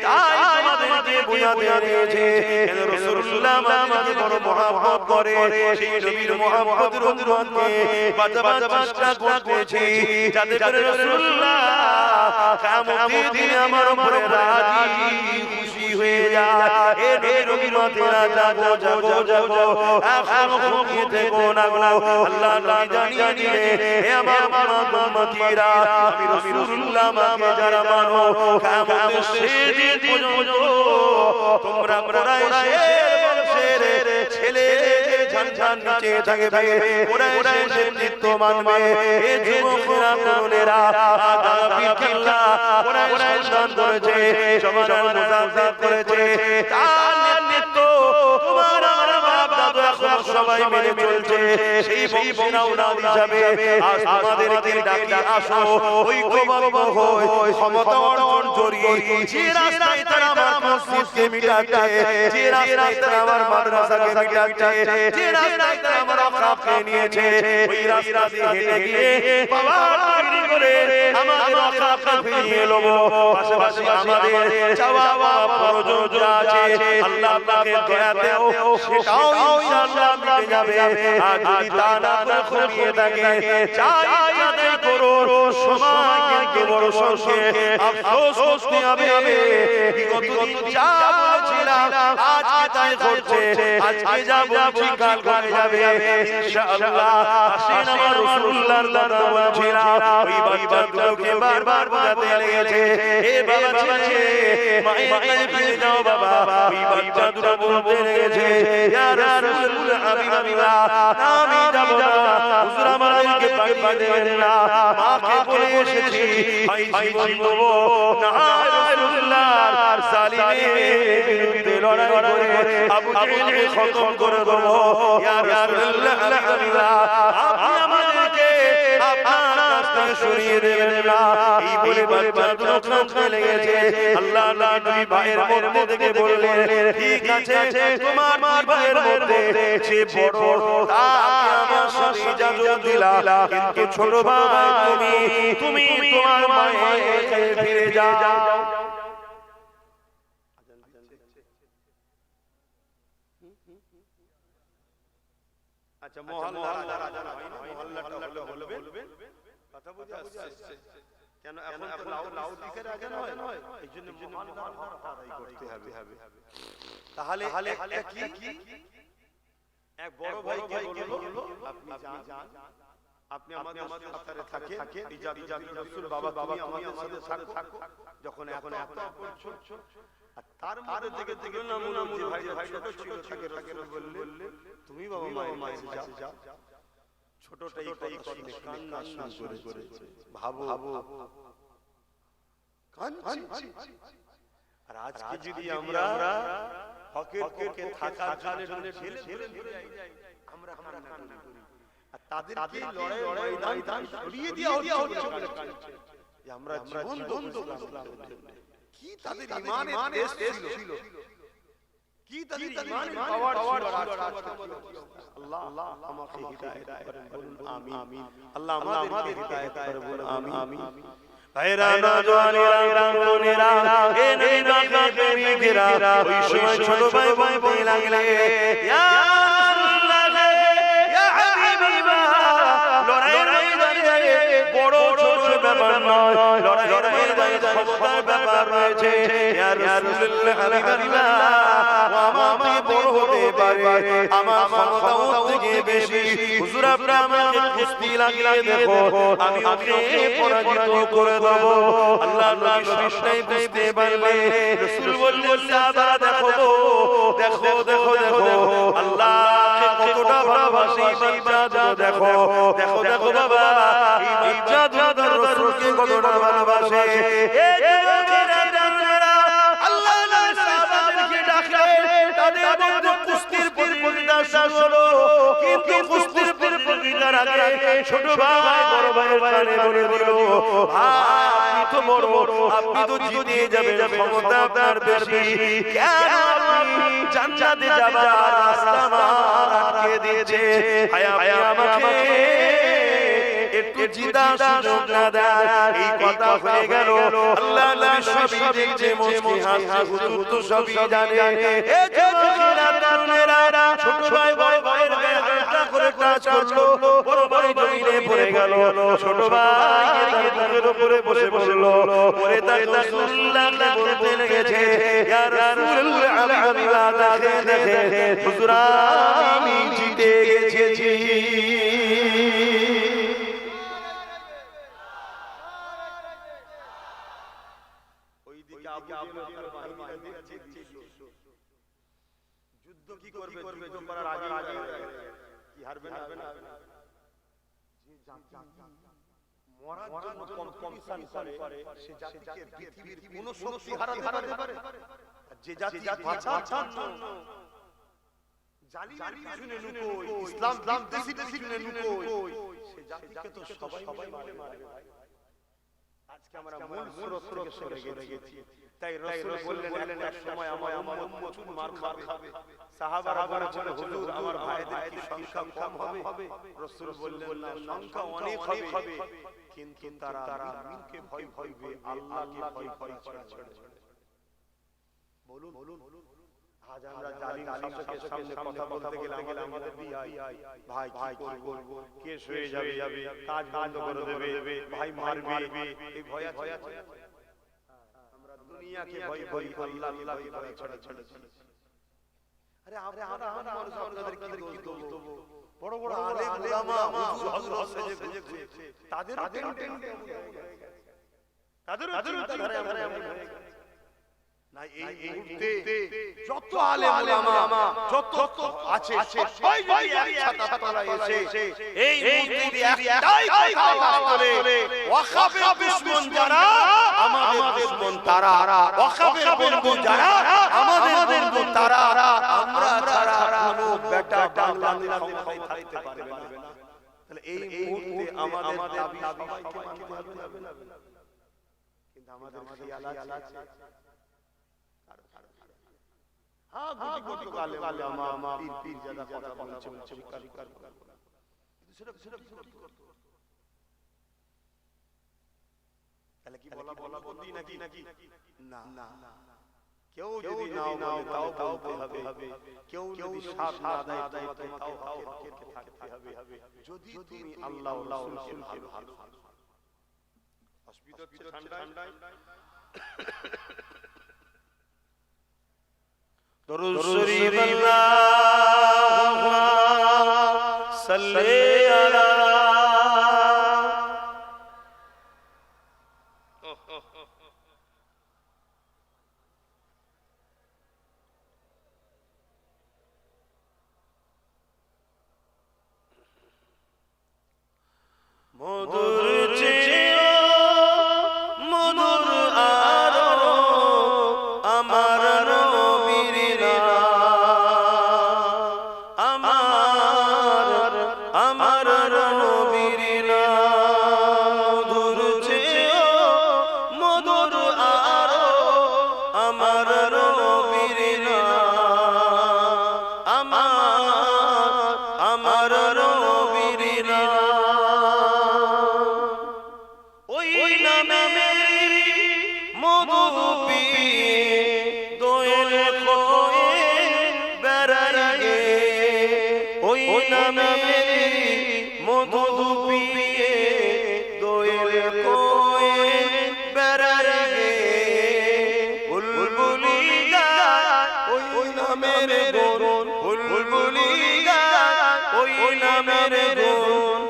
তাই আমাদেরকে বুঝাতে হয়েছে রাসূলুল্লাহ আমাকে বড় মহব্বত করে, সেই নবীর মহব্বতের উম্মতকে বাঁচাবার চেষ্টা করতেছি, যাতে করে রাসূলুল্লাহ কিয়ামতের দিনে আমার উপরে রাজি খুশি হয়ে যায়। এ নবীর উম্মতেরা যাবো এখন ঘুমিয়ে থেকো না গো, আল্লাহ নবী জানিয়ে দিলে হে আমার উম্মতিরা, আমি রাসূলুল্লাহ আমাকে যারা মানো কিয়ামতের শেষ দিন পর্যন্ত তোমরা কুরাইশের বংশের ছেলে ঝান্ডার নিচে থাকবে কুরাইশের নেতৃত্ব মানবে এ যুবকেরা তরুণেরা দাবির কিল্লা কুরাইশ দান করেছে সমাধান মুজাফফর করেছে তার নেতৃত্ব তোমার আমার বাপ দাদু এখন সবাই মেনে চলছে সেই বংশীরাও নাম হিসাবে আজ তোমাদেরকে ডাকি আসো ঐক্যবদ্ধ হয়ে ক্ষমতা অর্জন করিয়ে যে রাস্তায় তারা আমার মসজিদকে মিটাচ্ছে যে রাস্তায় তারা আমার মাদ্রাসাকে মিটাচ্ছে যে রাস্তায় তারা আমার আখরাকে নিয়েছে ওই রাস্তা দিয়ে হেঁটে গিয়ে বাবা তৈরি করে আমাদের আখরাকে ফিরিয়ে নেব পাশাপাশি আমাদের চাওয়া পাওয়া প্রয়োজন যা আছে আল্লাহ আপনাকে দয়া দেও সেটাও ইনশাআল্লাহ মিটে যাবে আর যদি তা না করে কমিয়ে থাকে চাই আদায় করো সময় কিন্তু বড় সংখ্যে আফসোস করতে হবে বিগত দিন যা বলেছিলাম আজকে তাই করছে আজকে যা বলছি কাল হয়ে যাবে ইনশাআল্লাহ আসেন আমার রাসূলুল্লাহর কথা বলছিলাম ওই বাচ্চাগুলোকে বারবার বোঝাতে লেগেছে এ বাবা ছেলে মায়ের কাছে ফিরে যাও বাবা ওই বাচ্চা দুটো বলতে লেগেছে ইয়া রাসূলুল্লাহ হাবিবাল্লাহ আমি যাব না হুজুর আমাদেরকে পাঠিয়ে দেবেন না মাকে বলে এসেছি ভাই জীবন দেব না রাসূলুল্লাহর জালিমের বিরুদ্ধে লড়াই করে আবু জেহেলকে খতম করে দেব ইয়া রাসূলুল্লাহ হাবিবাল্লাহ আপনি আমাদেরকে আপনার রাস্তায় সরিয়ে দেবেন না এই বলে বাচ্চা দুটো কাঁদতে লেগেছে আল্লাহ নবী ভাইয়ের মধ্যে থেকে বললেন ঠিক আছে তোমার ভাইয়ের মধ্যে যে বড় তাকে আমার সাথে ইজাজত দিলা কিন্তু ছোট ভাই তুমি তোমার মায়ের কাছে ফিরে যাও আচ্ছা মহল্লাটা বলবে কথা বুঝে আসছে কেন এখন তো লাউড দিকের আগে নয় এইজন্য মহল্লার হকটা আদায় করতে হবে তাহলে একটা কি এক বড় ভাইকে বলল আপনি যান আপনি আমাদের সাথে থাকেন ইজাজত রাসূল বাবা তুমি আমাদের সাথে থাকো যখন এখন এত করছো আর তার মধ্যে থেকে তুলনা মূল ভাই ছোট ছিল তাকে রাসূল বললেন তুমি বাবা মায়ের কাছে যাও ছোটটাই কথা কান্না শুরু করেছে ভাবো কাঁদছি আর আজকে যদি আমরা হকের পক্ষে থাকার জন্য ঠেলে আমরা কান্না করি আর তাদেরকে লড়াই ময়দান সরিয়ে দেওয়া হচ্ছে বলে কাঁদছে যে আমরা জীবন বন্ধ করলাম কি তাদের ঈমানের টেস্ট ছিল কি তাদের ঈমানের পাওয়ার ছিল আল্লাহ আমাকে হিদায়াত করেন বলুন আমিন আল্লাহ আমাদেরকে হিদায়াত করেন বলুন আমিন ভাইরা নওজওয়ানেরা বোনেরা এ নবীকে প্রেমিকেরা ওই সময় ছোট ভাই বলতে লাগলে ইয়া রাসূলুল্লাহ ইয়া হাবিবাল্লাহ লড়াইয়ের ময়দানে বড় ছোট ব্যাপার নয় লড়াইয়ের ময়দানে ক্ষমতার ব্যাপার রয়েছে ইয়া রাসূলুল্লাহ হাবিবাল্লাহ আমাকে বড় হতে পারে আমার ক্ষমতা থেকে বেশি হুজুর আপনি আমাকে কুস্তি লাগিয়ে দেখো আমি ওকে পরাজিত করে দেব আল্লাহ নবী সবটাই বুঝতে পারলে রাসূল বললেন সাহাবারা দেখো আল্লাহকে কতটা ভালোবাসি বাচ্চা দেখো বাবা এই বাচ্চা দুটো রাসূলকে কতটা ভালোবাসে এই যুবকেরা জানেরা আল্লাহ নবী সাহাবাদেরকে ডাকলেন তাদের মধ্যে কুস্তির প্রতিযোগিতা শুরু হলো কিন্তু কুস্তির প্রতিযোগিতার আগে ছোট ভাই বড় ভাইয়ের কানে বলে দিল ভাই আপনি তো বড় আপনি তো জিতে যাবেন ক্ষমতা আপনার বেশি কেন আপনি জান্নাতে যাবার রাস্তা আটকে দিয়েছে ভাই আমাকে একটু জিদা সুযোগ না দেয় এই কথা হয়ে গেল আল্লাহ নবী সবই দেখছে মুচকি হাসি হুজুর তো সবই জানে এ যুবকেরা তরুণেরা ছোট ভাই বড় ভাইয়ের গায়ে হালকা করে টাচ করলো বড় ভাই জমিনে পড়ে গেল ছোট ভাই তার বুকের উপরে বসে পড়ল পরে তাই রাসূলুল্লাহ বলতে লেগেছে ইয়া রাসূলুল্লাহ হাবিবাল্লাহ দেখে হুজুর আমি জিতে গেছি যুদ্ধ কি করবে যুদ্ধ করার আগে কি হারবে না যে জাতি মরার জন্য কম্পিটিশন করে সে জাতিকে পৃথিবীর কোন শক্তি হারাতে পারে যে জাতি বাঁচার জন্য জালিমের পিছনে লুকোয় ইসলাম বিদ্বেষীর পিছনে লুকোয় সে জাতিকে তো সবাই মারবে ভাই। আজকে আমরা মূল স্রোত থেকে সরে গেছি। তাই রাসূল বললেন এক সময় আমার উম্মত প্রচুর মার খাবে। সাহাবারা বলেছিল হুজুর আমার ভাইদের কি সংখ্যা কম হবে? রাসূল বললেন না, সংখ্যা অনেক হবে, কিন্তু তারা মুমিনকে ভয় করবে, আল্লাহকে ভয় করে। বলুন আজ আমরা জালিম শাসকের সামনে কথা বলতে গেলে আমাদের ভাই কি করব, কেস হয়ে যাবে, কাজ বন্ধ করে দেবে, ভাই মারবে, এই ভয় আছে। আমরা দুনিয়াকে ভয় করি, আল্লাহকে ভয় ছড়া। আরে আমরা মানুষ আপনাদের কি দোষ দেব? বড় বড় আলেম উলামা হুজুর হযরত সেজে তাদের ধারে আমরা না। এই মুহূর্তে যত আলেম উলামা যত আছে সবাই যদি একসাথে তলায় এসে এই মুহূর্তে একটাই কথা বলে, ওয়াকাফের দুশমন যারা আমাদের দুশমন তারা, ওয়াকাফের বন্ধু যারা আমাদের বন্ধু তারা, আমরা ছাড়া কোনো বেটা বাংলাদেশ ক্ষমতায় থাকতে পারবে না। তাহলে এই মুহূর্তে আমাদের দাবি সবাইকে মানতে হবে না, কিন্তু আমাদের খেয়াল আছে গুটি গুটি আলেমা পীর যারা কথা বলছে কার সেটা তাহলে কি বলা বন্দি নাকি না। কেউ যদি নাও তাও বলতে হবে, কেউ যদি সাথ না দেয় তাও হকের থাকতে হবে। যদি তুমি আল্লাহ রাসূলকে ভালো অসুবিধা হচ্ছে ঠান্ডায় দরুদ শরীফ আল্লাহুম্মা সাল্লি আলা মধুর চেয়ে মধুর আরো আমার নবীর নাম, আমার নবীর নাম। মধুর চেয়ে মধুর আরো আমার নবীর নাম, আমার নবীর নাম। ওই নামের মধু পিয়ে দোয়েল খোয়ে বেড়াগে, ওই নামের মধু পিয়ে দোয়েল খোয়ে বেড়াগে। বুলবুলি গায় ওই নামের গুণ, বুলবুলি গায় ওই নামের গুণ।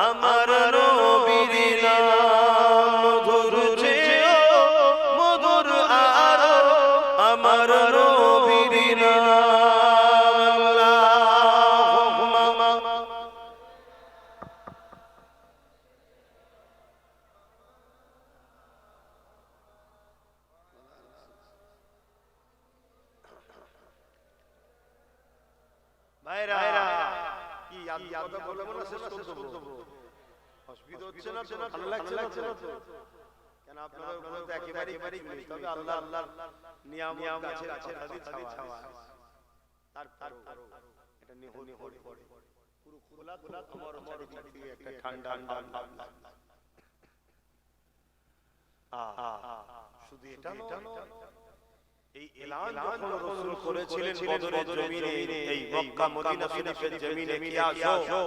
আমার নবীর নাম। মধুর চেয়ে মধুর আরো আমার নবীর নাম। আল্লাহুম্মা ভাইরা কি কথা বলবো না, শেষ করে দেবো। অসুবিধা হচ্ছে না? ভালো লাগছে না তো? কেন আপনারা উপরে তো একেবারেই নেই, তবে আল্লাহ নিয়াম গাছের হাদিস ছাওয়া তার এটা নিহনি পড়ে পুরো খোলা আমার চারিদিকে একটা ঠান্ডা শুধু এটা নয়, এই এলান যখন রাসূল করেছিলেন বদরের জমিনে, এই মক্কা মদিনা শরীফের জমিনে কি আসো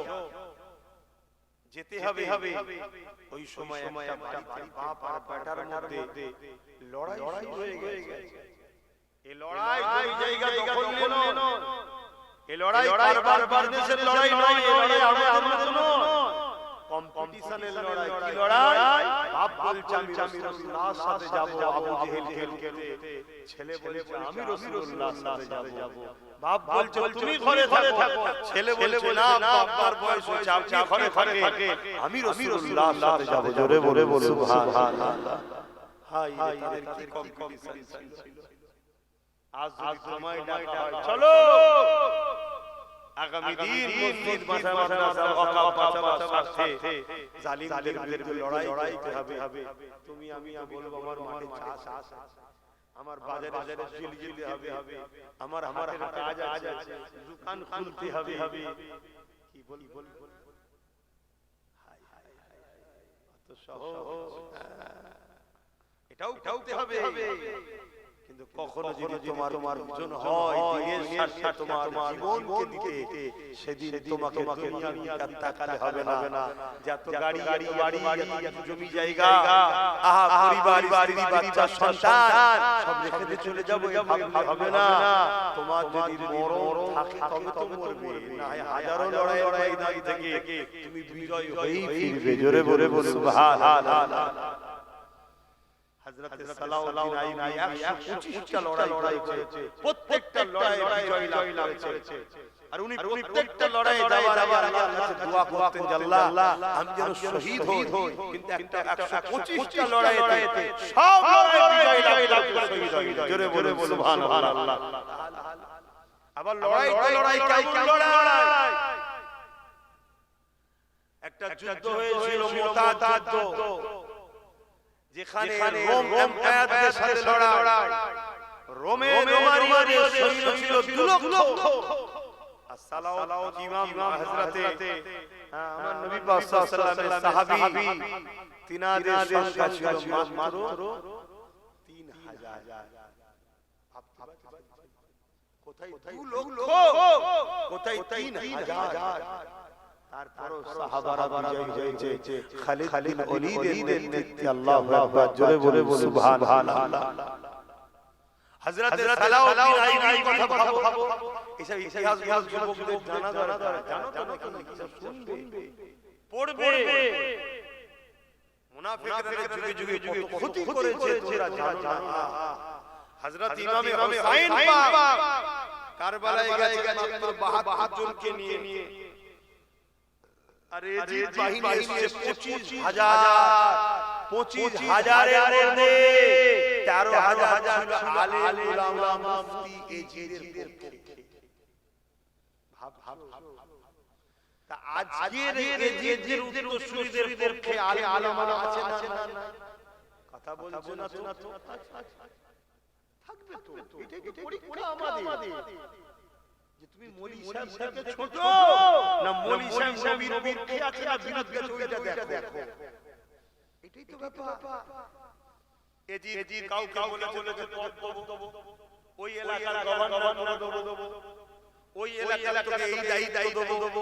যেতে হবে, ওই সময় একটা বাড়িতে বাপ আর বেটার মধ্যে লড়াই হয়ে গেছে। এই লড়াই দুই জায়গা দখল নিল। এই লড়াই বারবার দেশের লড়াই নয়, এই লড়াই আমাদের নয়, কম্পিটিশনের লড়াই। কি লড়াই? বাপ বলছে আমি রাসূলুল্লাহর সাথে যাব আবু জেহেল খেলতে ছেলে বলছে আমি রাসূলুল্লাহর সাথে যাব বাপ বলছে তুমি ঘরে থাকো ছেলে বলছে না বাবার বয়স হয়েছে আপনি ঘরে থাকে আমি রাসূলুল্লাহর সাথে যাব জোরে বলে বল সুবহানাল্লাহ হাই এদের কি কম্পিটিশন ছিল আজ যদি সময় ডাকা হয় চলো আগামী দিন মসজিদ মাদ্রাসা ওয়াকাফ বাঁচাবার স্বার্থে জালিমদের বিরুদ্ধে লড়াই করতে হবে তুমি আমি বলবো আমার মাঠে চাষ আমার বাজারে জিল জিতে হবে আমার কাজ আছে দোকান খুলতে হবে কি বল হাই অত সহজ এটাও করতে হবে কিন্তু কখনো যদি তোমার প্রয়োজন হয় দিনের স্বার্থে তোমার জীবনকে দিতে সেদিন তোমাকে দুনিয়ার দিকে তাকাতে হবে না যত গাড়ি বাড়ি যত জমি জায়গা আহা পরিবার স্ত্রী বাচ্চা সন্তান সব রেখে দিয়ে চলে যাবো ভাবলে হবে না তোমার যদি মরণ থাকে তবে তো মরবে না হাজারো লড়াই থেকে তুমি বিজয় হয়েই ফিরবে জোরে বলে সুবহানাল্লাহ হযরত সালাউদ্দিন আইয়ুবী 125টা লড়াই করেছে প্রত্যেকটা লড়াইয়ে বিজয় লাভ করেছে আর উনি প্রত্যেকটা লড়াইয়ে যাওয়ার আগে আল্লাহর কাছে দোয়া করতেন যে আল্লাহ আমি যেন শহীদ হই কিন্তু একটা 125টা লড়াইতে সব লড়াই বিজয় লাভ করে শহীদ হই জোরে বলে সুবহানাল্লাহ আবার লড়াই কেমন লড়াই একটা যুদ্ধ হয়েছিল মুতাত যুদ্ধ যেখানে রোম এম্পায়ারের সাথে লড়াই রোমানিয়াদের সৈন্য ছিল 2 লক্ষ আর সালাউদ্দিন ইমাম হযরতে আমার নবী পাক সাল্লাল্লাহু আলাইহি ওয়াসাল্লামের সাহাবী তিনাদের সংখ্যা ছিল মাত্র 3000 কোথায় 2 লক্ষ কোথায় 3000 তারপরও সাহাবারা বিজয় হয়েছে খালিদ বিন ওলীদের নেতৃত্বে আল্লাহু আকবার জোরে বলে সুবহানাল্লাহ হযরত সালাউদ্দিন আইয়ুবী কথা ভাবো এইসব ইতিহাস যুবকদের জানা দরকার জানো তো নাকি সব শুনবে পড়বে মুনাফিকরা যুগে কত ক্ষতি করেছে তোমরা জানো না হযরত ইমামে হুসাইন পাক কারবালায় গেছে মাত্র 72 জনকে নিয়ে আর এজিদ বাহিনী এসেছে 25000 এর মধ্যে 13000 ছিল আলেম উলামা মুফতি এজিদের পক্ষে ভাব তা আজকের এজিদের উত্তরসূরিদের পক্ষে আলেম উলামা আছে না কথা বলছো না তো থাকবে তো এটা কি পরীক্ষা আমাদের যে তুমি মলি সাহেবকে ছোট না মলি সাহেব নবীর পক্ষে আছে না বিরুদ্ধে ওইটা দেখো এটাই তো ব্যাপার এজিদ কাউকে বলে যে পদ দেব ওই এলাকার গভর্নর দেব ওই এলাকার তোকে এই দায়িত্ব দেব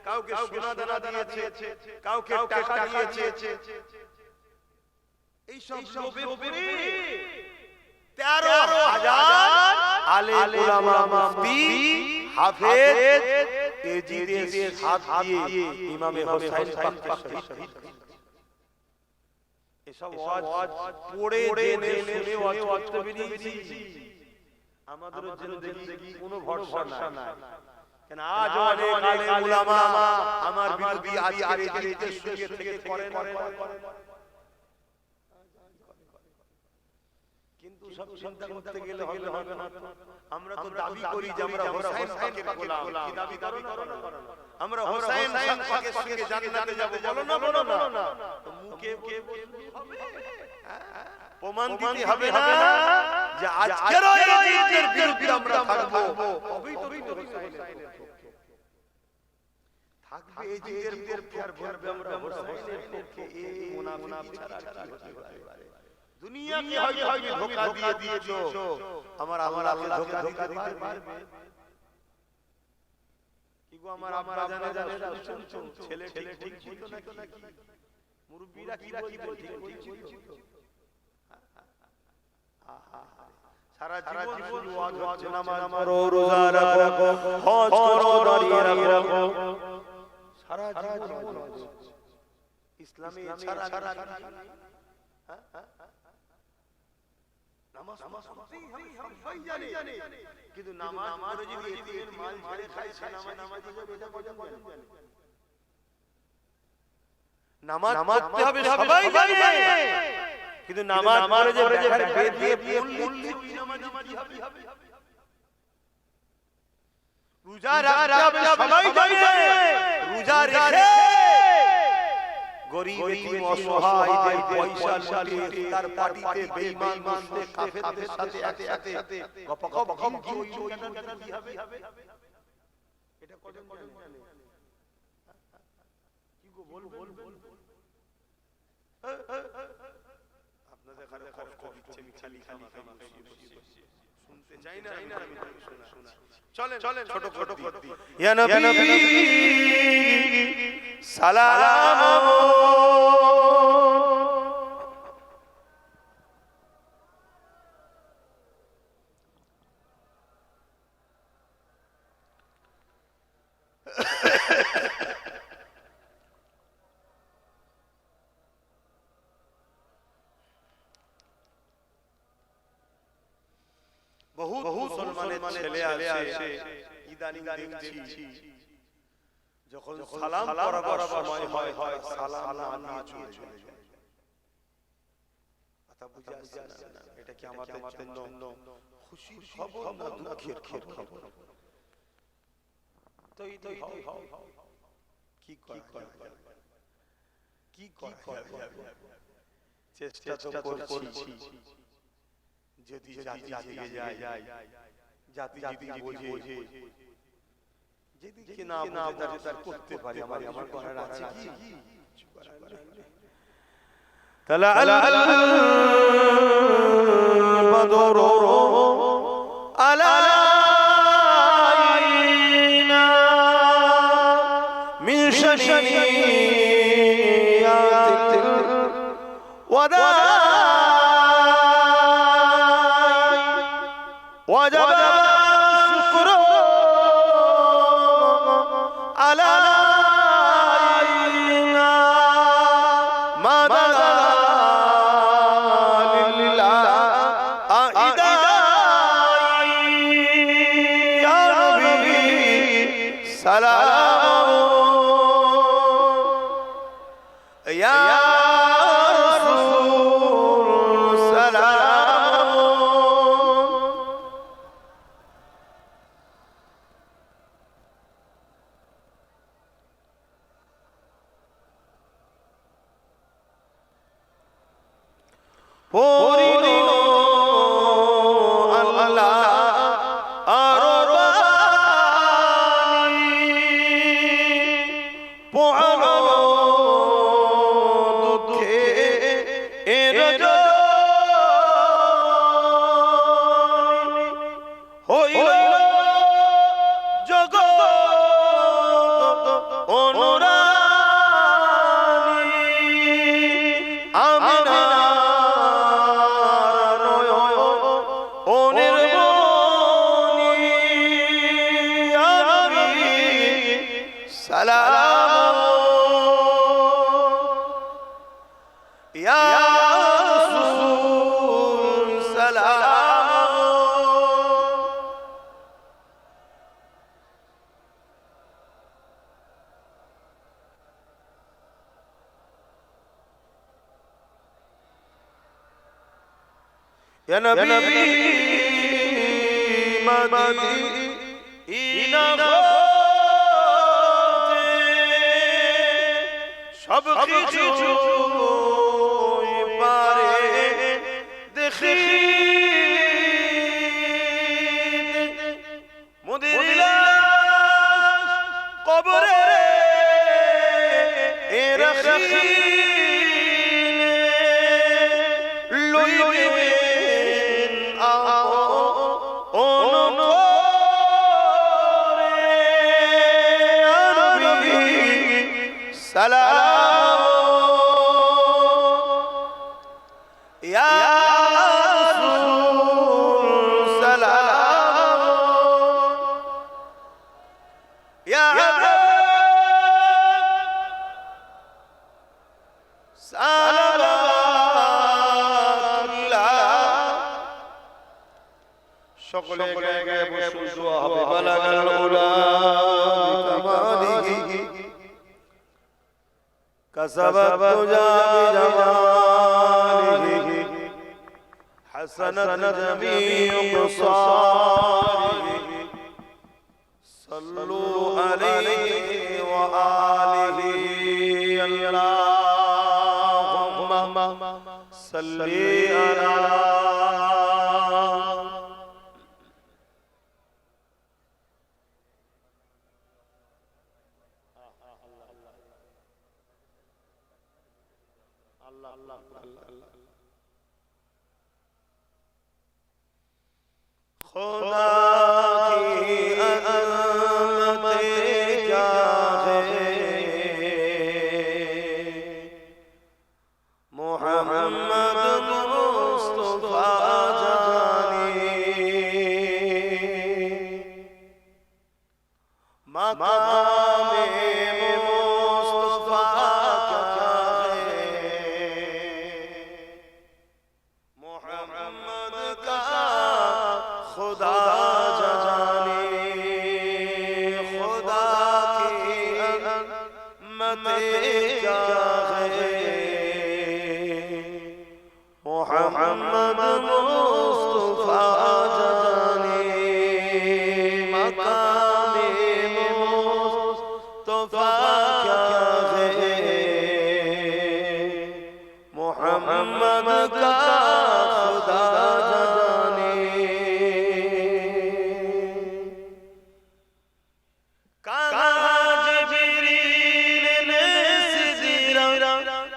কাউকে সোনা দানা দিয়েছে কাউকে টাকা দিয়েছে এই সব লোভে পড়ে 13000 আলেম উলামা মুফতি হাফেজ এজিদের হাত দিয়ে ইমামে হুসাইন পাককে শহীদ এসব ওয়াজ পড়ে জেনে শুনে ওয়াজ করতে বেরিয়েছি আমাদের জন্য দেখি কোনো ভরসা নাই কেন আজ অনেক আলেম উলামা আমার বিরোধী আজকের এজিদের সঙ্গে থেকে করে কিন্তু সব চিন্তা করতে গেলে হবে না আমরা তো দাবি করি যে আমরা হুসাইন পাকের গোলাম কি দাবি করো না আমরা হুসাইন পাকের সঙ্গে জান্নাতে যাব বলো না তো মুখে হবে প্রমাণ দিতে হবে না যে আজকের এজিদের বিরুদ্ধে আমরা থাকবো তবেই তো হুসাইনের পক্ষে থাকবে এজিদের পক্ষে আর বলবে আমরা হুসাইনের পক্ষে এই মুনাফিক ছাড়া কি হতে পারে দুনিয়া কি হয় ধোঁকা দিয়ে দিয়েছো আমার আল্লাহকে ধোঁকা দিতে পারবে কি গো আমার আব্বা জানেরা শুনছো ছেলে ঠিক ছিল নাকি মুরব্বিরা কি বলছে ঠিক ছিল সারা জীবন ওয়াজ হচ্ছে নামাজ পড়ো রোজা রাখো হজ করো দাঁড়িয়ে রাখো সারা জীবন ইসলামে ছাড়া নামাজ সবাই জানে, কিন্তু নামাজ পড়ে যদি এতিমের মাল ঝেড়ে খায় সে নামাজি হবে, এটা কজন জানে? নামাজ পড়তে হবে সবাই জানে, কিন্তু নামাজ পড়ে যে বেকার বেদ দিয়ে পড়লে ওই নামাজি কি হবে? রোজা রাখতে হবে সবাই জানে, রোজা রেখে গরীব এতিম অসহায়দের পয়সা লুটে তার পার্টিতে বেঈমান মুশরিক কাফেরদের সাথে একসাথে গপগপ কি হবে? এটা কজন জানে? কি গো বল আপনাদের ঘরে কষ্ট দিচ্ছে, আমি খালি শুনতে চাই না, আমি শোনা। চলেন ছোট ছোট করে দিই। ইয়া নবী সালাম বহু মুসলমানের ছেলে আছে ইদানিং দেখছি যখন সালাম করাবার সময় হয় সালাম না দিয়ে চলে যায়। কথা বুঝে আসছে না? এটা কি আমাদের জন্য খুশির খবর না দুঃখের খবর? তো কি করা যাবে? চেষ্টা তো করছি, যদি জাতি জেগে যায়, জাতি যদি বোঝে, যেদিকে না বোঝে তার করতে পারি, আমার করার আছে কি? তালা বদর আলাইনা মিন শানিয়াতিল ওয়াদা وجب الشكر علينا ما بدا لله يا نبي سلام يا رسول سلام পরিলো আল্লাহ আরবানি পোহালো দুঃখে এর জনি হইল জগৎ অনুরানী আমিনা سلام يا رسول سلام يا نبي مدينة সব কিছু পারে দেখি মোদের কবরে রাখি লইবেন অনন্তরে নবী সালাম ইয়া রাসূল সালাম ইয়া হাবিব সকলে গায়ে বসুন দোয়া হবে বালাগাল উলা বিকামালিহি কাসাবাত তুজা বিজামালিহি হাসানাত জামিউ কসারিহি সাল্লু আলাইহি ওয়া আলিহি আল্লাহুম্মা সাল্লি আলা खुदा की अज़मत क्या है मोहम्मद मुस्तफा जानी मकामे मुस्तफा क्या है मोहम्मद का खुदा जाने खुदा की अज़मत क्या है मोहम्मद मुस्तफा जाने मकामे मुस्तफा क्या है मोहम्मद का खुदा जाने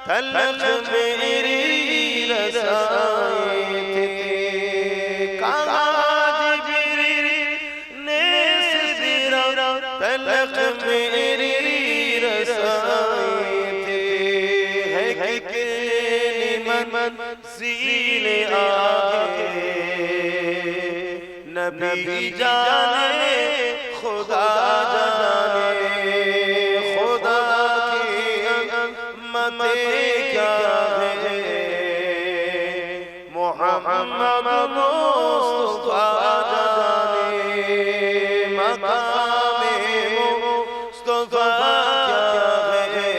तलख मेरी रसाई थे कागज मेरी ने सिरा तलख मेरी रसाई थे है कि मन सीने आगे नबी जाने खुदा जाने खुदा की अज़मत क्या है मोहम्मद मुस्तफा जाने मकामे मुस्तफा क्या है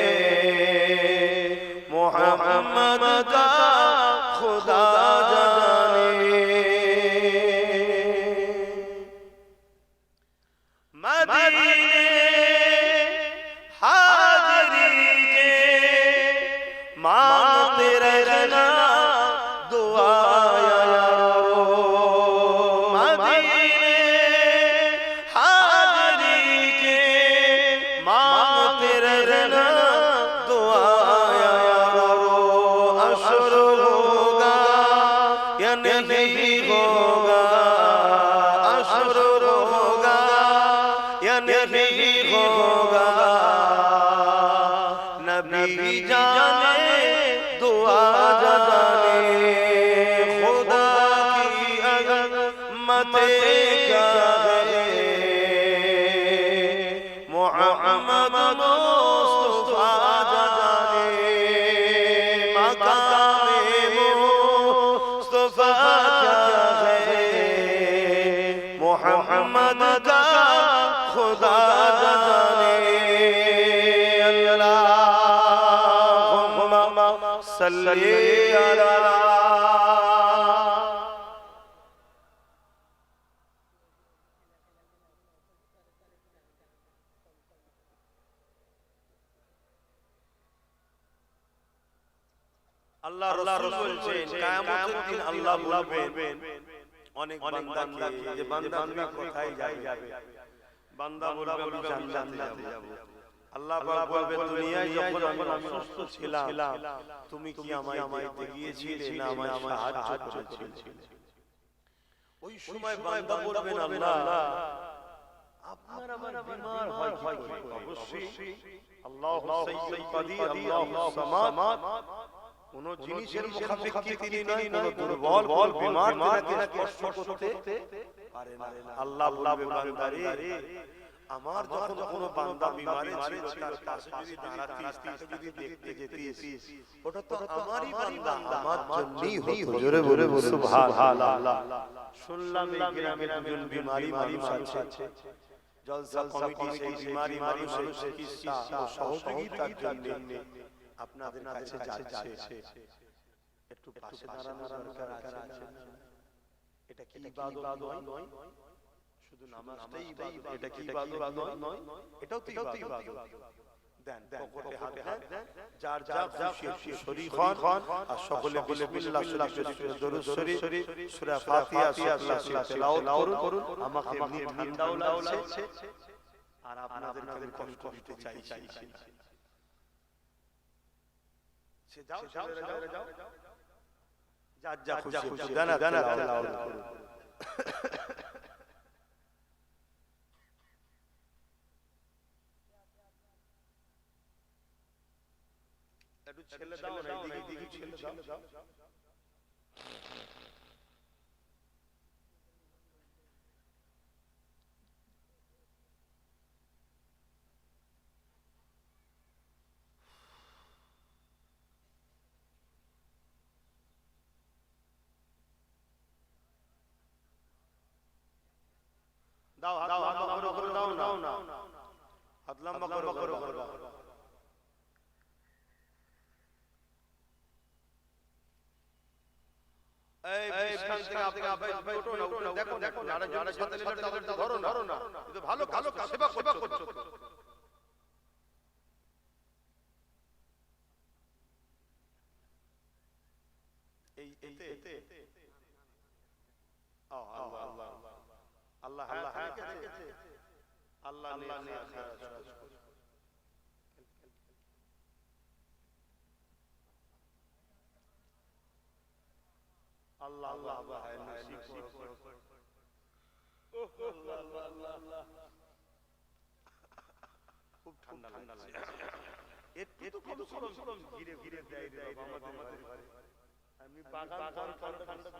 मोहम्मद का खुदा जाने मदीने हाज़री के मांगते रहना दुआ यारो मदीने हाज़री के मांगते रहना दुआ यारो अशर होगा या नहीं होगा अशर होगा या नहीं होगा नबी जाने दुआ जाने खुदा की अज़मत क्या है मोहम्मद मुस्तफा जाने मकामे मुस्तफा क्या है मोहम्मद का खुदा जाने अल्लाहुम्मा सल्ली अला আল্লাহ রাসূল বলছেন কিয়ামতের দিন আল্লাহ বলবেন অনেক বান্দাকে যে বান্দা তুমি কোথায় যাবে বান্দা বলবে আমি জান্নাতে যাব আল্লাহ পাক বলবে দুনিয়ায় যখন আমি অসুস্থ ছিলাম তুমি কি আমায় দেখতে গিয়েছিলে না আমায় সাহায্য করেছিলে ওই সময় বান্দা বলবেন আল্লাহ আপনার আমার বিমার হয় অবশ্যই আল্লাহু সাইয়্যিদ কাদির আল্লাহু সামাদ কোন জিনিসের মুখাপেক্ষী তিনি নয় কোন দুর্বল বিমার তাকে স্পর্শ করতে পারে না আল্লাহ বলবে বান্দারে আমার যখন কোনো বান্দা বিমারে ছিল তার পাশে যদি দাঁড়াতিস তাকে যদি দেখতে যেতিস ওটা তো আমারই বান্দা আমার জন্যই হতো জোরে বলে সুবহানাল্লাহ শুনলাম এই গ্রামে দুজন বিমারি মানুষ আছে জলসা কমিটি সেই বিমারি মানুষের চিকিৎসা ও সহযোগিতার জন্য আপনাদের কাছে যাচ্ছে একটু পাশে দাঁড়ানোর দরকার আছে এটা কি ইবাদত নয় শুধু নামাজটাই ইবাদত এটা কি ইবাদত নয় এটাও তো ইবাদত দেন পকেটে হাত দেন যার যা খুশি শরীক হন আর সকলে বিসমিল্লাহ শরীফ দরুদ শরীফ সূরা ফাতিহা তেলাওয়াত করুন আমাকে এমনি ঠান্ডাও লাগছে আর আপনাদেরকে আমি কষ্ট দিতে চাইছি সে যাও যা খুশি দেন তেলাওয়াত করুন একটু ছেলে দাও না এইদিকে ছেলে দাও দাও হাত লম্বা করো দাও না হাত লম্বা করো এই বিশাল থেকে আপনি ওঠো না দেখো যারা সাথে নিলে তাদের ধরো না এটা ভালো সেবা করছো এই এতে আল্লাহ নে আল্লাহ খুব ঠান্ডা লাগছে একটু কম ধীরে দেয় বাবা আমাদের ঘরে আমি বাগান ঠান্ডা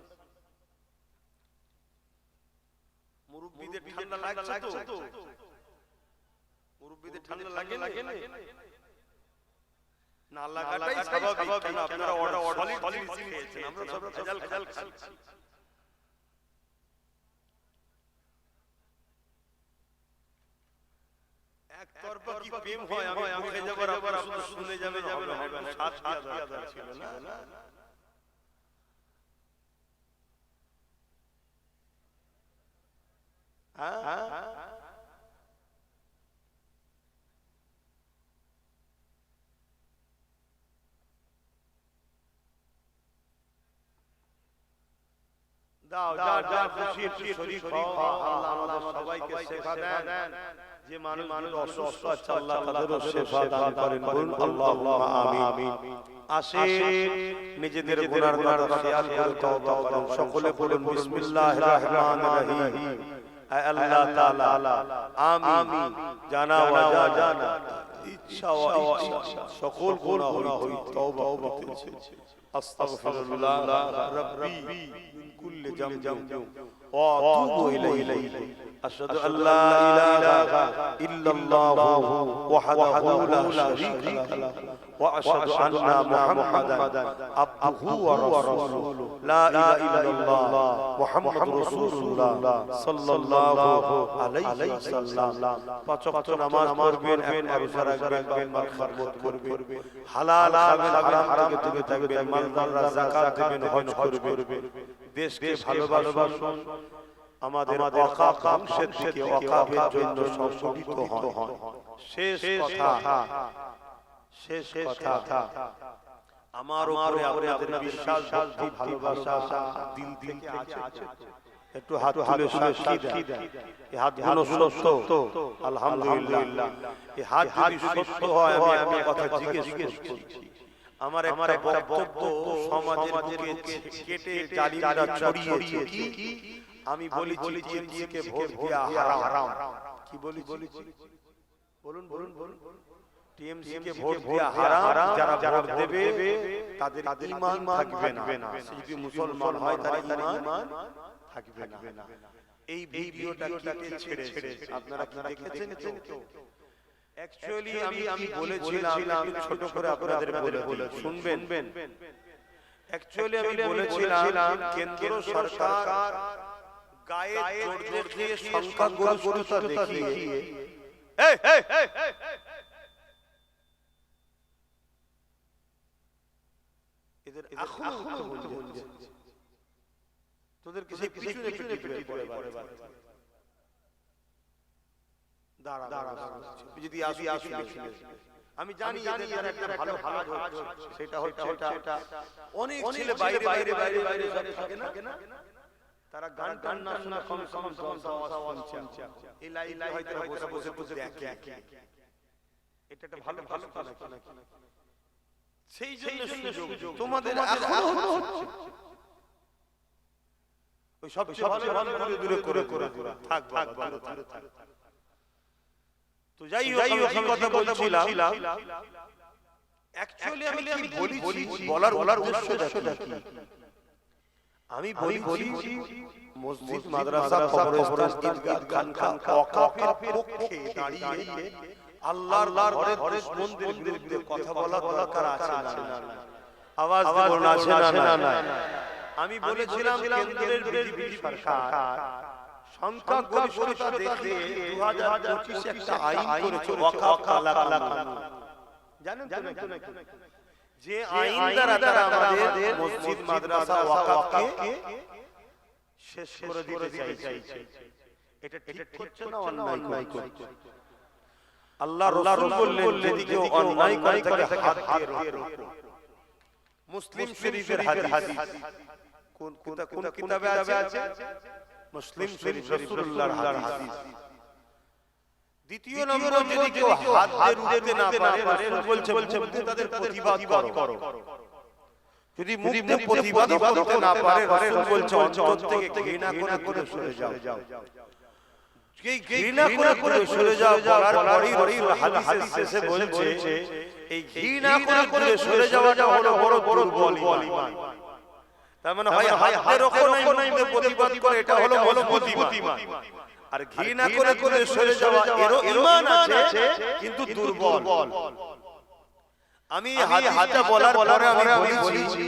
মুরব্বিদের ঠান্ডা লাগছে তো মুরব্বিদের ঠান্ডা লাগে না লাগাটাই স্বাভাবিক কারণ আপনারা সলিড খেয়েছেন আমরা সব ভেজাল খাচ্ছি একতরফা কি প্রেম হয় আমি মুখে যাবার আবার আপনারা শুনে যাবে না সাত আদার ছিল না হ্যাঁ দাও যা খুশি শরীক হও আল্লাহ সবাইকে শেফা দেন যে মানুষ অসুস্থ আছে আল্লাহ তাদেরও শেফা দান করেন বলুন আল্লাহুম্মা আমিন আসেন নিজেদের গুনার কথা খেয়াল করে তওবা করেন সকলে বলুন বিসমিল্লাহির রহমানির রহিম আয় আল্লাহ তাআলা আমি জানা ওয়া জানা ইচ্ছা ওয়া ইচ্ছা সকল গুনাহ হই তওবা করতেছি আস্তাগফিরুল্লাহ রাব্বি كل جنب واتوب اليه اشهد ان لا اله الا الله وحده لا شريك له واشهد ان محمدا عبده ورسوله لا اله الا الله محمد رسول الله صلى الله عليه وسلم পাঁচ ওয়াক্ত নামাজ পড়বেন একবার রোজা রাখবেন মাগফিরাত করবেন হালাল খাবেন হারাম থেকে থাকবেন মালদাররা যাকাত দেবেন হজ করবেন দেশকে ভালোবাসুন আমাদের ওয়াকাফ ধ্বংসের থেকে ওয়াকাফের জন্য সংগঠিত হন শেষ কথা আমার উপরে আপনাদের বিশ্বাস ভক্তি ভালোবাসা দিল থেকে আছে একটু হাত তুলে সাক্ষী দেন এই হাতগুলো সত্য আলহামদুলিল্লাহ এই হাত যদি সত্য হয় আমি একটা কথা জিজ্ঞেস করছি আমার একটা বক্তব্য সমাজের বুকে কেটে জালিমরা ছড়িয়েছে কি আমি বলি টিএমসিকে ভোট দেয়া হারাম কি বলি বলুন টিএমসিকে ভোট দেয়া হারাম যারা ভোট দেবে তাদের ঈমান থাকবে না যদি মুসলমান হয় তার ঈমান থাকবে না এই ভিডিওটা কেটে ছেড়ে আপনারা দেখেছেন তো? অ্যাকচুয়ালি আমি বলেছিলাম একটু ছোট করে আপনাদের বলে শুনবেন। অ্যাকচুয়ালি আমি বলেছিলাম কেন্দ্র সরকার গায়ে জোর দেখিয়ে সংখ্যাগরিষ্ঠতা দেখিয়ে এদের এখনো বলছে তোদের কিছু পিছনে পিছনে পড়ে দাঁড়া যদি আসি আমি জানি এদের একটা ভালো কাজ সেটা হচ্ছে অনেক ছেলে বাইরে সব থাকে না, তারা গান না শোনা কম আওয়াজ শুনছে। এই লাইন হয়তো বসে দেখে এটা একটা ভালো কাজ নাকি? সেই জন্য সুযোগ তোমাদের এখনো হচ্ছে। ওই সব ভালো দূরে করে থাক। তো যাই হোক আমি কথা বলছিলাম, অ্যাকচুয়ালি আমি বলেছি বলার উদ্দেশ্যটা কি? আমি বলেছি মসজিদ মাদ্রাসা কবরস্থান ঈদগাহ খানকা ওয়াকফের পক্ষে দাঁড়িয়ে আল্লাহর ঘরের দুশমনদের বিরুদ্ধে কথা বলা দরকার আছে না? আওয়াজ দেব না না। আমি বলেছিলাম কেন্দ্রের বিজেপি সরকার সংখ্যাগরিষ্ঠতা দেখে 2025 একটা আইন করেছে ওয়াকফ কালা কানুন। জানেন তো নাকি? যে আইন দ্বারা তারা আমাদের মসজিদ মাদ্রাসা ওয়াকফকে শেষ করে দিতে চাইছে। এটা ঠিক হচ্ছে না অন্যায় করছে? আল্লাহ রাসূল বললেন যদি কেউ অন্যায় করে তাকে হাত দিয়ে রোকো। মুসলিম শরীফের হাদিস কোন কিতাবে আছে? মুসলিম শরীফ রাসূলুল্লাহর হাদিস। দ্বিতীয় নম্বর যদি কেউ হাত দিয়ে রুখতে না পারে রাসূল বলছে তাদের প্রতিবাদ করো। যদি মুখে প্রতিবাদ করতে না পারে রাসূল বলছে অন্তর থেকে ঘৃণা করে সরে যাও। এই ঘৃণা করে সরে যাও বলার পরেই হাদিস শেষে বলছে এই ঘৃণা করে সরে যাওয়াটা হলো বড় দুর্বল ঈমান। তার মানে হয় হাতের ওপর নাই প্রতিবাদ করে, এটা হলো প্রতিবাদ। আর ঘৃণা করে সরে যাওয়া এরও ঈমান আছে কিন্তু দুর্বল। আমি হাদিসটা বলার পরে আমি বলেছি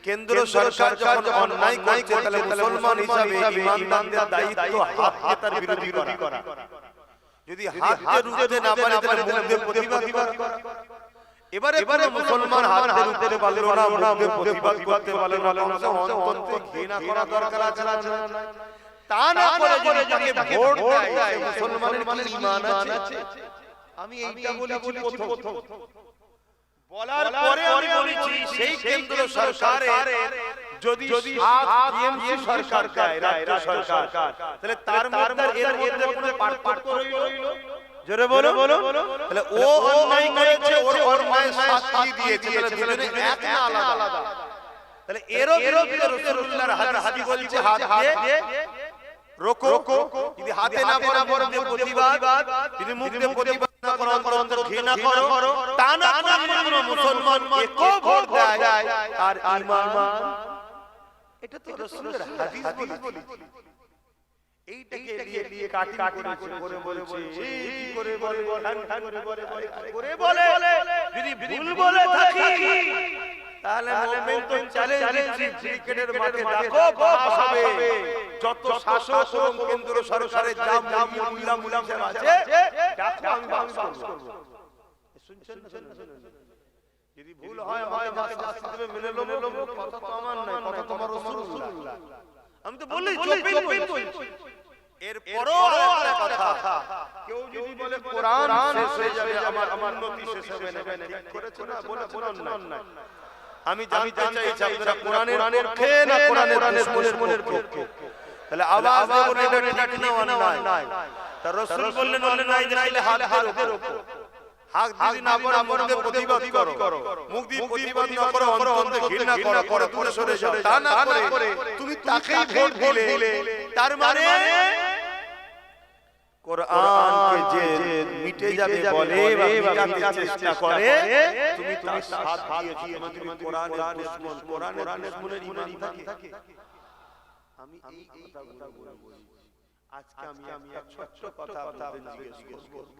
কেন্দ্র সরকার যখন অন্যায় করছে তাহলে মুসলমান হিসাবে ঈমানদারদের দায়িত্ব হাত দিয়ে তার বিরোধী করা। যদি হাত দিয়ে রুখতে না পারে তাহলে মুখে প্রতিবাদ করা। এবারে মুসলমান হাত দিয়ে রুখতে পারলে না, মুখে প্রতিবাদ করতে পারলে না, অন্তর থেকে ঘৃণা করা দরকার আছে না? তা না করে যদি ভোট দেয় মুসলমানের কি ঈমান আছে? আমি এইটা বলেছি প্রথম। বলার পরে আমি বলেছি সেই কেন্দ্র সরকারের যদি টিএমসি সরকার দেয়, রাজ্য সরকার, তাহলে তার মধ্যে এর মধ্যে কোনো পার্থক্য রইল? জোরে বলো। তাহলে ও অন্যায় করেছে, ওর অন্যায় শাস্তি দিয়েছে, তাহলে দুজনে এক না আলাদা? তাহলে এরও বিরুদ্ধে রাসূলুল্লাহর হাদিস বলছে হাত দিয়ে রোকো। যদি হাতে না পারে মুখে প্রতিবাদ, যদি মুখে প্রতিবাদ না করো অন্তর ঘৃণা করো, তা না করে যদি মুসলমান একো ভোট দেয় আর ঈমান, এটা তো রাসূলের হাদিস বলি। এইটাকে নিয়ে কাটি করে বলেছে কি করে বলে যদি ভুল বলে থাকি তাহলে মুমিন তো চ্যালেঞ্জ ক্রিকেটের মাঠে ডাকো বাস হবে। যত শাসক এবং কেন্দ্র সরকারের যা মুলাম আছে ডাকো, আমি বাস করব। শুনছেন না? যদি ভুল হয় আমাকে শাস্তি দেবে, মেনে নেব। কথা তো আমার নয়, কথা তোমার রাসূলুল্লাহ। আমি তো বলি চুপ বলছি। এরপরও একটা কথা, কেউ যদি বলে কোরআন শেষ হয়ে যাবে আমার উন্নতি শেষ হবে না, ঠিক করেছে না? বলে অন্যায়। আমি জানতে চাইছি আপনারা কোরআনের পক্ষে না কোরআনের দুশমনের পক্ষে? তাহলে আওয়াজ দেব না, এটা ঠিক না অন্যায়? তার রাসূল বললেন অন্যায় দেখলে হাত দিয়ে রোকো। হাত যদি না পারো মুখে প্রতিবাদ করো, মুখ দিয়ে প্রতিবাদ না করো অন্তর থেকে ঘৃণা করো, দূরে সরে যাও। তা না করে তুমি তাকেই ভোট দিলে, তার মানে কোরআনকে যে মিটে যাবে বলে বা মিটাতে চেষ্টা করে, তুমি সাথ দিয়েছো, তুমি কোরআনের দুশমন, কোরআনের দুশমনের ঈমান থাকে। আমি এই কথাগুলো বলছি। আজকে আমি একটা ছোট্ট কথা আপনাদের জিজ্ঞেস করব।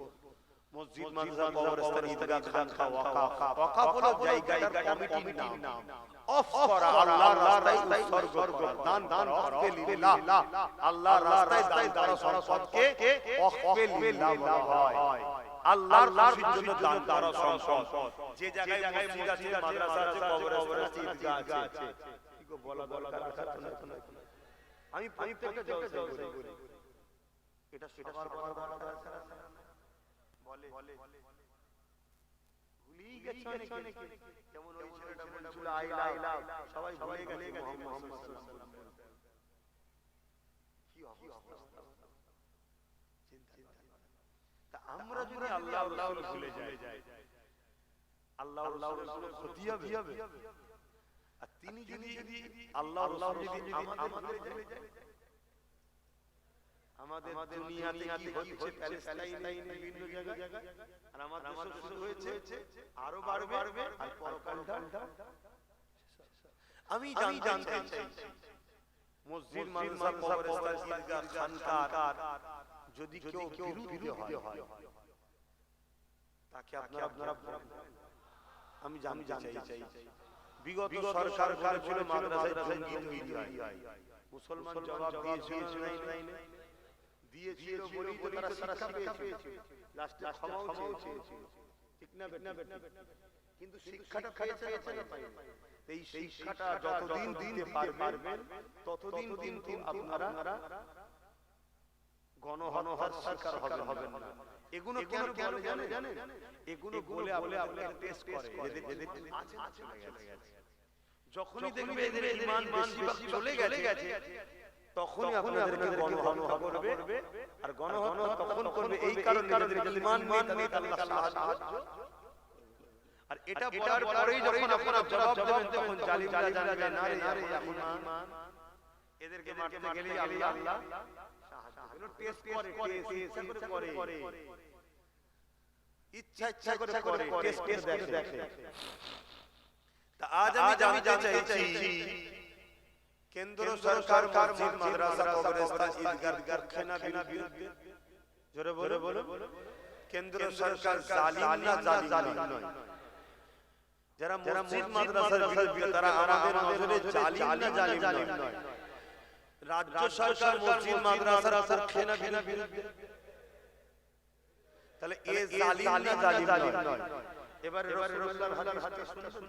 মসজিদ, মাদ্রাসা, কবরস্থান, ঈদগাহ, খানকা, ওয়াকাফ। ওয়াকাফ হলো জায়গাটার কমিটির নাম। অফ করা, আল্লাহর রাস্তায় উৎসর্গ করা, দান ওয়াকফে লিল্লাহ। আল্লাহর রাস্তায় দান করা সম্পদকে ওয়াকফে লিল্লাহ বলা হয়। আল্লাহর খুশির জন্য দান করা সম্পদ। যে জায়গায় মসজিদ আছে, মাদ্রাসা আছে, কবরস্থান আছে, ঈদগাহ আছে, কি গো বলা দরকার আছে না? আমি প্রত্যেকটা জলসায় বলি এটা সেটা সবার বলা দরকার আছে না? বলে ভুলেই গেছে অনেকে। যেমন ওই ছেলেটা বলছিল আই লাভ, সবাই ভুলে গেছে মুহাম্মদ সাল্লাল্লাহু আলাইহি ওয়াসাল্লাম। কি অবস্থা চিন্তা। তা আমরা যদি আল্লাহ রাসূল ভুলে যাই, আল্লাহ রাসূলের ক্ষতি হবে। আর তিনি যদি আল্লাহ রাসূল যদি আমাদের ভুলে যায়, আমাদের দুনিয়াতে কি হচ্ছে প্যালেস্টাইনে বিভিন্ন জায়গায়, আর আমাদের দেশে শুরু হয়েছে, আরো বাড়বে। আর পরকালটা আমি জানতে চাই মসজিদ, মাদ্রাসা, কবরস্থান, ঈদগাহ, খানকা যদি কেউ বিরুদ্ধ হয় তাকে আপনারা আমি জানতে চাই। বিগত সরকার বলেছিল মাদ্রাসায় জঙ্গি তৈরি হয়, মুসলমান জবাব দিয়েছিল বলেই তো তারা শিক্ষা পেয়েছে, লাস্টে ক্ষমাও চেয়েছে, ঠিক না বেটা? কিন্তু শিক্ষাটা পেয়েছে না পায়নি? এই শিক্ষাটা যতদিন দিতে পারবেন ততদিন কিন্তু আপনারা গণহত্যার শিকার হবেন না। এগুলো কেন জানেন? এগুলো বলে আপনাদের টেস্ট করে, এদের আছে চলে গেছে। যখনই দেখবে এদের ঈমান বেশিরভাগ চলে গেছে, তখনই আপনাদেরকে গণহত্যা করবে। আর গণহত্যা তখন করবে এই কারণে এদের ঈমান নেই, আল্লাহ সাহায্য। আর এটা বলার পরেই যখন আপনারা জবাব দেবেন তখন জালিমরা জানবে না রে ঈমান, এদেরকে মারতে গেলেই আল্লাহ সাহায্য। এগুলো টেস্ট করে ইচ্ছা করে টেস্ট দেখে। তা আজ আমি জানতে চাইছি কেন্দ্র সরকার মসজিদ, মাদ্রাসা, কবরস্থান, ঈদগাহ, কারখানা বিরুদ্ধে জোরে বলো কেন্দ্র সরকার জালিম না জালিম নয়? যারা মসজিদ, মাদ্রাসার বিরুদ্ধে তারা আমাদের নজরে জালিম না জালিম নয়? রাজ্য সরকার মসজিদ, মাদ্রাসার কারখানা বিরুদ্ধে, তাহলে এ জালিম না জালিম নয়? এবারে রাসূলুল্লাহর হাদিস শুনুন।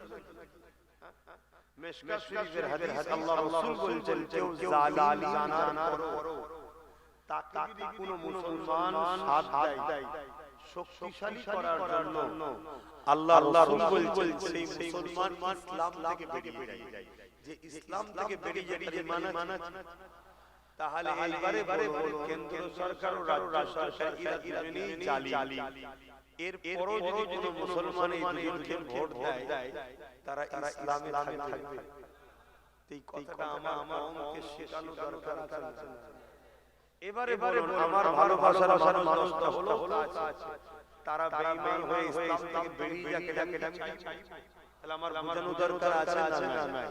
মিশকাত শরীফের হাদিস, আল্লাহ রাসূল বলেছেন কেউ জালিম জানার পরও তাকে যদি কোনো মুসলমান সাথ দেয় শক্তিশালী করার জন্য, আল্লাহ রাসূল বলেছেন সেই মুসলমান ইসলাম থেকে বেরিয়ে যায়। যে ইসলাম থেকে বেরিয়ে যে মানা, তাহলে এইবারে কেন্দ্র সরকার ও রাজ্য সরকার এরা দুজনেই জালিম। এর পরও যদি কোনো মুসলমান এই দুজনকে ভোট দেয় তারা ইসলামে থাকবে। এই কথাটা আমার কওমকে শেখানো দরকার আছে। এবারে বলুন, আমার ভালোবাসার মানুষ হলো তারা বেঈমান হয়ে ইসলাম থেকে বেরিয়ে যাকে আমি চাই, তাহলে আমার বোঝানো দরকার আছে না?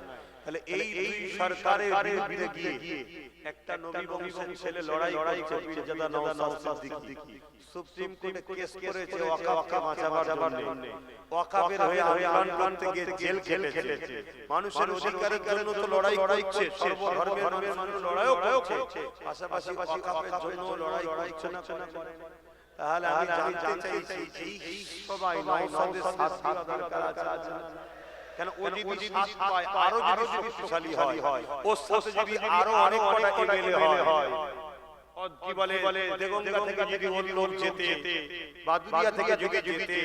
তাহলে এই সরকারের বিরুদ্ধে গিয়ে একটা নবী বংশের ছেলে লড়াই করছে, পীরজাদা নওশাদ সিদ্দিকী সুপ্রিম কোর্টে কেস করেছে ওয়াকাফকে বাঁচাবার জন্য। ওয়াকাফের হয়ে আন্দোলন করতে গিয়ে জেল খেটেছে। মানুষের অধিকারের জন্য তো লড়াই করছে, সর্বধর্মের মানুষ লড়াইও করছে, পাশাপাশি ওয়াকাফের জন্য লড়াই করছে না? তাহলে আমি জানতে চাইছি এই সবাই নওশাদের সাথ দেওয়া দরকার আছে? কেন ও যদি সাথ পায়, আরো যদি শক্তিশালী হয়, ওর সাথে যদি আরো অনেক কটা এমএলএ হয়, কি বলে দেগঙ্গা থেকে যদি ওর লোক যেতে, বাদুরিয়া থেকে যদি যেতে,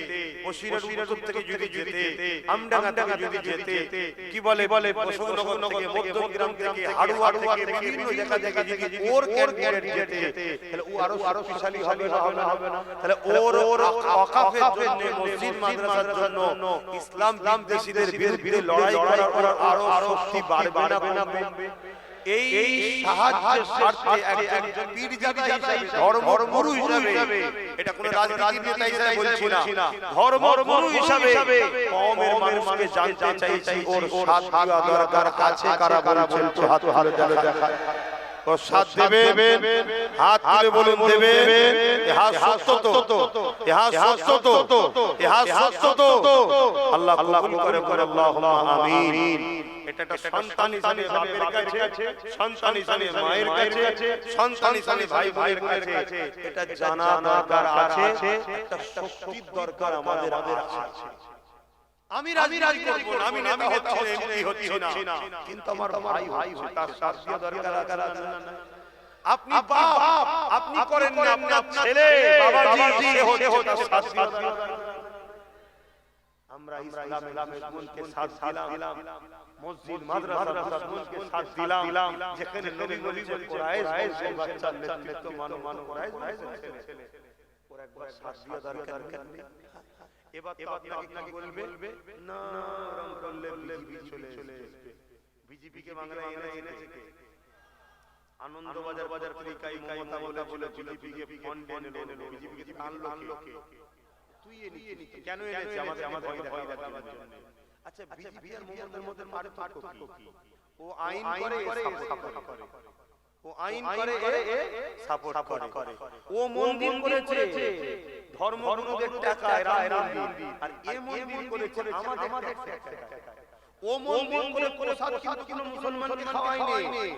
ওসিরের উত্তর থেকে যদি যেতে, আমডাঙ্গা থেকে যদি যেতে, কি বলে বসুনগর থেকে, মধ্যগ্রাম থেকে, হাড়ুয়া থেকে বিভিন্ন জায়গা থেকে যদি ওর ক্যান্ডিডেট যেতে, তাহলে ও আরো শক্তিশালী হবে না? তাহলে ওর ওয়াকাফের জন্য, মসজিদ মাদ্রাসার জন্য, ইসলাম বিদ্বেষীদের বিরুদ্ধে লড়াই করার আরো শক্তি বাড়বে না কমবে? এই সাহায্যের স্বার্থে একজন পীরজাদা হিসেবে, ধর্মগুরু হিসেবে, এটা কোন রাজনীতির নেতা হিসেবে বলছি না, ধর্মগুরু হিসেবে কওমের মানুষকে জানতে চাইছি ওর সাথ দেওয়া দরকার আছে কারা বলছেন? হাত দেখা। ও সাথ দেবে হাত তুলে বলুন দেবে এ হাত সত্য তো এ হাত সত্য তো এ হাত সত্য তো আল্লাহ কবুল করে আল্লাহুম্মা আমিন এটা একটা সন্তান হিসেবে বাপের কাছে সন্তান হিসেবে মায়ের কাছে সন্তান হিসেবে ভাই বোনের কাছে এটা জানা দরকার আছে একটা শক্তির দরকার আমাদের আছে আমি রাজি করব না আমি নেতা হচ্ছি না কিন্তু আমার ভাই হচ্ছে তার শাস্তি দরকার আছে আপনি বাপ আপনি করেন না আপনার ছেলে বাবাজি সে হচ্ছে তার শাস্তি আমরা ইসলামের মজমুনকে সাথ দিলাম মসজিদ মাদ্রাসা মজমুনকে সাথ দিলাম যেখানে নবী বলেছেন কুরাইশ বংশের বাচ্চা নেতৃত্ব মানো কুরাইশ ছেলে ওর একবার সাথ দিয়া দরকার নেই এবার তো আপনাকে কি বলবে না রং করলে বিজেপি চলে আসবে বিজেপি কে বাংলায় এনেছে কে আনন্দ বাজার পত্রিকায় মমতা বলে বিজেপি কে ফান্ড এনে বিজেপি কে আনলো কে তুই এনে কেন এনেছে আমাদের ভয় দেখাবার জন্য আচ্ছা বিজেপি আর মমতার মধ্যে পার্থক্য কি ও আইন করে সাপোর্ট করে ও আইন করে সাপোর্ট করে ও মন্দির করেছে ধর্মগুরুদের টাকায় রাম মন্দির আর এ মন্দির করেছে আমাদের ও মন্দির করে প্রসাদ কিন্তু মুসলমানকে খাওয়ায়নি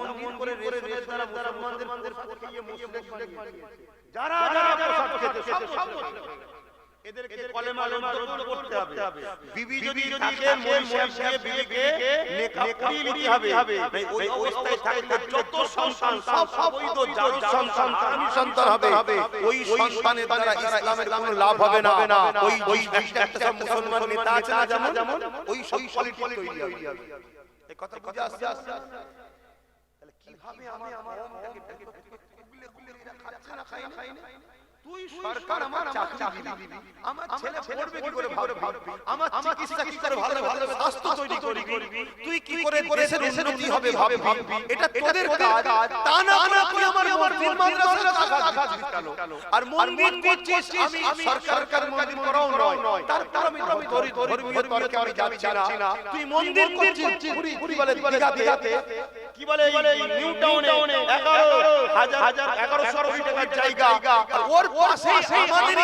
মন্দির করে রেশনের দ্বারা মুসলমানদের খাইয়ে মুসলিম বানিয়েছে যারা প্রসাদ খেতে সব এদেরকে কলেমা পড়তে হবে বিবি যদি থাকে মহিষে বিবিকে নেকাব করিয়ে নিতে হবে ওই অবস্থায় থাকলে যত সন্তান সব অবৈধ যার সন্তান সন্তান হবে ওই সন্তানের দ্বারা ইসলামের কোনো লাভ হবে না ওই একটা মুসলমান নেতা আছে না যেমন ওই পলিটিক্স তৈরি হবে এই কথা বুঝে আসছে তাহলে কিভাবে আমার কওমটাকে খুলে খাচ্ছে না খায় না তুই সরকার আমার চাকরি দিবি আমার ছেলে পড়বে কি করে ভাববি আমার চিকিৎসা কি করে ভালো স্বাস্থ্য তৈরি করবি তুই কি করে দেশের উন্নতি হবে ভাববি এটা তোদের কাজ তা না করে আমার মসজিদ মাদ্রাসা কাজ দিতালো আর মন্দির করছিস আমি সরকার মন্দির করাও নয় তারপর আমি ধর্মীয় তর্কে আমি যাচ্ছি না তুই মন্দির করছিস পুরি বলে দিঘাতে কি বলে নিউ টাউনে 11,000 কোটি টাকার জায়গা ওর পাশে আমাদের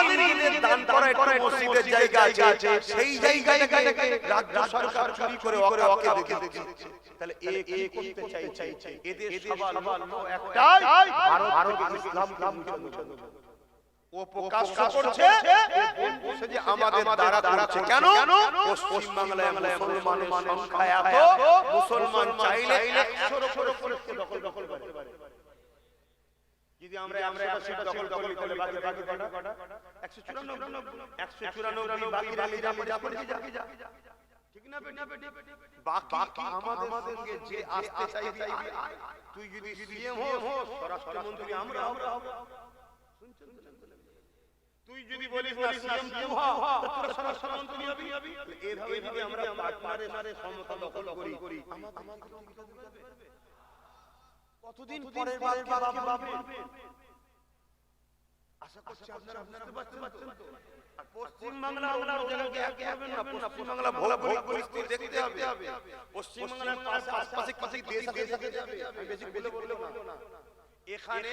দান করা একটা মসজিদের জায়গা আছে সেই জায়গাটাকে রাজ্য সরকার চুরি করে ওকে দেখে তাহলে এ করতে চাইছে এদের সবার একটাই ভারত ইসলাম ও প্রকাশ করছে বলছে যে আমাদের দ্বারা করছে কেন পশ্চিম বাংলায় মুসলমানের সংখ্যা এত মুসলমান চাইলে 100 করে দখল করতে পারে যদি আমরা 100 দখল করে বাকি কটা 194 বাকি রালি যা ঠিক না বাকি আমাদের সঙ্গে যে আসতে চাইবি তুই যদি সিএম হোস স্বরাষ্ট্রমন্ত্রী আমরা হব তুই যদি বলিস না সিএম তুই হ তো তোরা স্বরাষ্ট্রমন্ত্রী হবি এভাবে যদি আমরা পার্টনারে সমতা দখল করি কতদিন পরের ভাবে আশা করছি আপনারা বুঝতে পারছেন তো আর পশ্চিম বাংলা জায়গাকে এক হবে না পশ্চিম বাংলা ভৌগোলিক পরিস্থিতি দেখতে হবে পশ্চিম বাংলার আশপাশে কিছু দেশ আছে বেশি বলবো না এখানে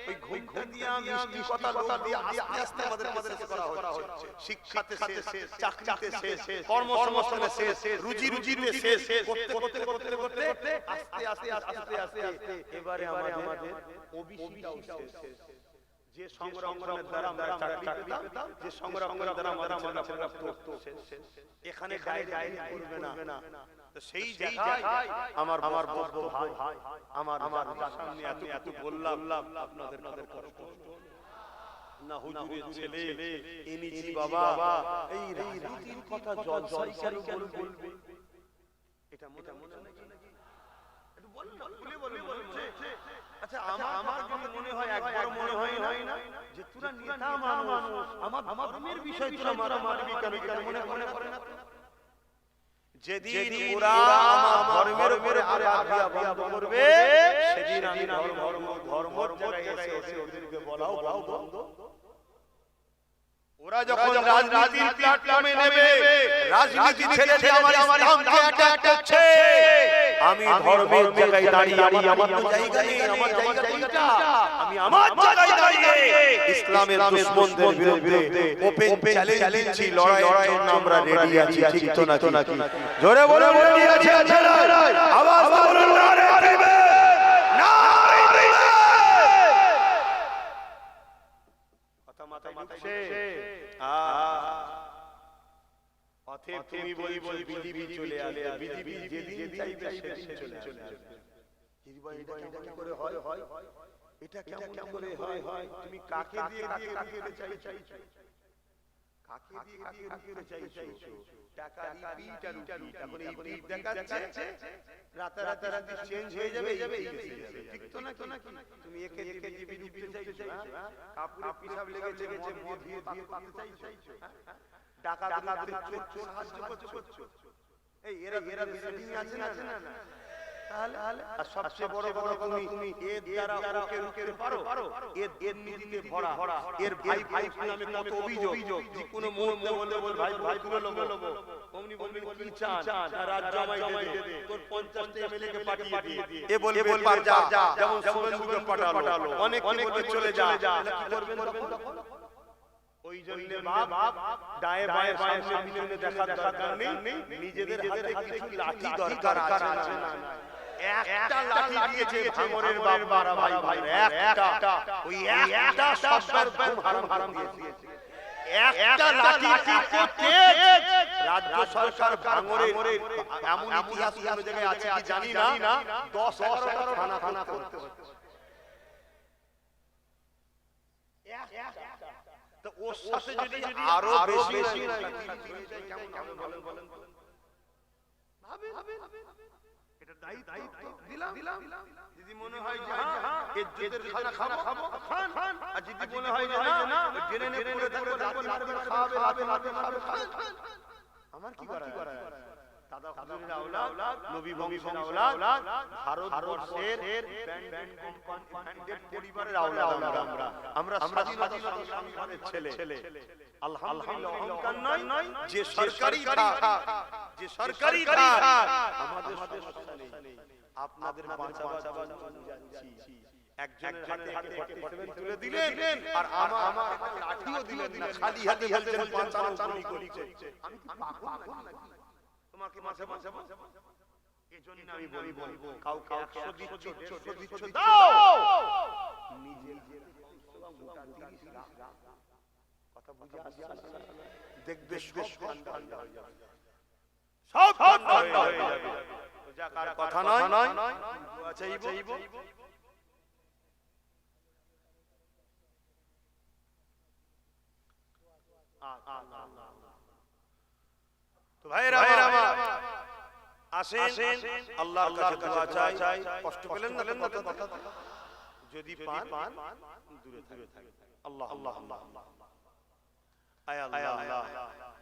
ওই ঘুমটা দিয়া মিষ্টি কথা দিয়ে আস্তে আমাদের করা হচ্ছে শিক্ষাতে শেষ চাকরিতে শেষ কর্মসংস্থানে শেষ রুজিতে শেষ করতে আস্তে এবারে আমাদের ওবিসিটাও শেষ যে সংগ্রামের দ্বারা আমরা চাকরি পেতাম যে সংগ্রামের দ্বারা আমরা ছেলেরা পড়তো এখানে গায়ে করবে না তো সেই জায়গায় আমার বড় ভাই আমার সামনে এত বললাম আপনাদের কষ্ট না হুজুরের ছেলে এনেছি বাবা এই রাজনীতির কথা জলসাই করে বলবে এটা মনে নাকি একটু বলুন না বলে আচ্ছা আমার যদি মনে হয় একবার মনে হয় না যে তোরা নেতা মানুষ আমার ধর্মের বিষয় তোরা মারামারি কেন মনে করে না যেদিন ওরা আমার ধর্মের উপরে আঘাত বন্ধ করবে সেদিন আমি ধর্মের জায়গায় এসে ওদেরকে বলাও বন্ধ ওরা যখন রাজনীতির প্ল্যাটফর্মে নেবে রাজনীতি ছেড়ে দিয়ে আমার ইসলামকে অ্যাটাক করছে আমি ধর্মের জায়গায় দাঁড়িয়ে আমার জায়গা নেই, আমার জায়গা এইটা, আমি আমার জায়গায় দাঁড়িয়ে ইসলামের দুশমনদের বিরুদ্ধে ওপেন চ্যালেঞ্জ দিচ্ছি, লড়াইয়ের জন্য আমরা রেডি আছি, ঠিক তো নাকি? জোরে বলে রেডি আছি, আওয়াজ বলুন নারে তাকবীর, নারে তাকবীর। কথা মাথায় ঢুকছে? অতএব তুমি বলবো বিজিবি চলে আসে, বিজিবি যেদিন চাইবে সেদিন চলে আসে। এটা কেমন করে হয়? এটা কেমন করে হয়? তুমি কাকে দিয়ে রুখতে চাইছো? কাকে দিয়ে রুখতে চাইছো? টাকা রিপিট আর রিপিট, এখন এই রিপিট দেখাচ্ছে, রাতারাতি চেঞ্জ হয়ে যাবে, ঠিক তো নাকি? তুমি একে জিবি রুখতে চাইছো, কাপড়ে পিছাব লেগেছে, মদ দিয়ে পাতে চাইছো, টাকা চোর সাহায্য করছো। এই এরা বিজেপি আছে না? তাহলে আর সবচেয়ে বড় তুমি এর দ্বারা ওকে রুখতে পারো, এর নীতিতে ভরা, এর ভাই নামে কত অভিযোগ, যে কোনো মুহূর্তে বলে ভাই তুলে লবো, অমনি কি চান, রাত জমাই দে, তোর 50 টা এমএলএ কে পাঠিয়ে দিয়ে, এ বলবে পার যা, যেমন শুভেন্দুকে পাঠালো, অনেক চলে যা, কি করবেন তখন? ওই জন্য বাপ ডায়ে বায়ে সামনে দেখার দরকার নেই, নিজেদের হাতে কিছু লাঠি দরকার আছে না? একটা লাঠি দিয়েছে ভাঙরের বাবা ভাই, একটা, ওই একটা সবার হারাম দিয়েছে। একটা লাঠি করতে রাজ্য সরকার ভাঙরের এমন ইতিহাস কোন জায়গায় আছে কি জানি না, 10-11 থানা করতে হচ্ছে। তো ওর সাথে যদি আরো বেশি কেমন বলেন? এটা দায়িত্ব দিলাম, যদি মনে হয় যে ইজ্জতের খানা খাবো খান, আর যদি মনে হয় না জেনে পড়ে থাকবে খাবে, আমার কি করা? দাদা হুজুরের আওলাদ, নবী বংশের আওলাদ, ভারতবর্ষের ব্যান্ড কোম্পানি পরিবারের আওলাদ আমরা স্বাধীনতা সংগ্রামের ছেলে। আলহামদুলিল্লাহ, অহংকার নয়, যে সরকারি থাক আমাদের সমস্যা নেই, আপনাদের বাঁচাবার জন্য যাচ্ছি। একজনের হাতে 47 তুলে দিলেন, আর আমার লাঠিও দিলেন না, খালি হাতে বলছেন বাঁচানো করছে। আমি কি পাগল নাকি? তোমাকে মাঝে এজন্য আমি বলবো, কাউকে 100 দিচ্ছ দাও, নিজে কথা বুঝে আসছে, দেখবে সব ঠান্ডা হয়ে যাবে, সব ঠান্ডা হয়ে যাবে। যাকার কথা নয়, চাইবো তো ভাইরা আমার আসেন, আল্লাহর কাছে দোয়া চাই। কষ্ট পেলেন না কথা, যদি পান দূরে থাকেন। আল্লাহ আয় আল্লাহ,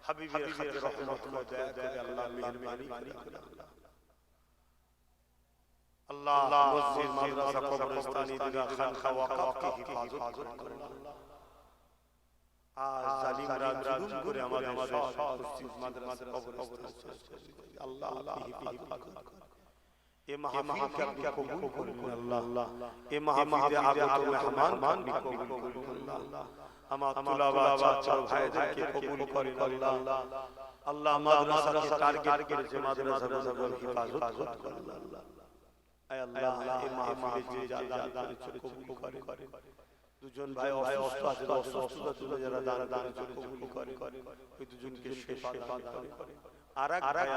হাবিবের খাতিরে রহমত করে দয়া করে আল্লাহ মেহেরবানি করে আল্লাহ মসজিদ, মাদ্রাসা, কবরস্থান, ঈদগাহ, খানকা, ওয়াকফ কি হিফাজত করুন আল্লাহ। আজ জালিমরা জুলুম করে আমাদের সব মসজিদ, মাদ্রাসা, কবরস্থান আল্লাহ হিফাজত করুন। এ মাহফিল কে কবুল করুন আল্লাহ, এ মাহফিলে আগত মেহমান কে কবুল করুন আল্লাহ। আমার তুলাবা বাচ্চা ভাইদেরকে কবুল করেন আল্লাহ। আল্লাহ মাদ্রাসাকে টার্গেট করেছে, মাদ্রাসাগুলোর হিফাজত করুন আল্লাহ। আয় আল্লাহ, এই মাহফিলে যে দান করেছে কবুল করেন। দুজন ভাই অসুস্থ আছে, অসুস্থতা তুলে যারা দান করেছে কবুল করেন, ওই দুজনকে শেফা দান করেন। আরেক ভাই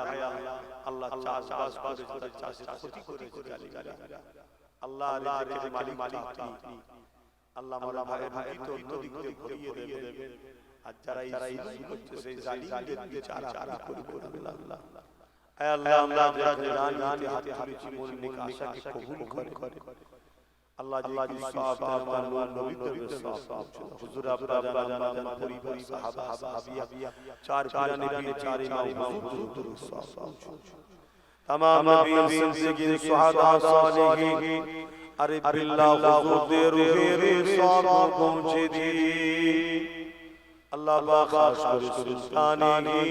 আল্লাহ চাষবাস করে তার চাষে ক্ষতি করেছে জালিমরা, আল্লাহ রিজিকের মালিক আপনি, আল্লাহ আমার ভাই তো অন্যদিক দিয়ে ভরিয়ে দেবেন, আর যারা এই জুলুম করছে সেই জালিমদের বিচার আপনি করবেন আল্লাহ। আয় আল্লাহ, আমরা জানি হাতে তুলেছি মনের আশাকে কবুল করেন আল্লাহ। জি সওয়াব তার নবী নবীর সওয়াব হুজুর আপনার জানাজান পরিবার সাহাবা সাহাবিয়া চার পীর নবী চার ইমাম হুজুর সওয়াব तमाम नबी जिंदगी सुहादा सालिहीन अरे बिल्लाह हुजूर रूहे सवाब पहुंचे दी अल्लाह बख्श कर सुल्तानी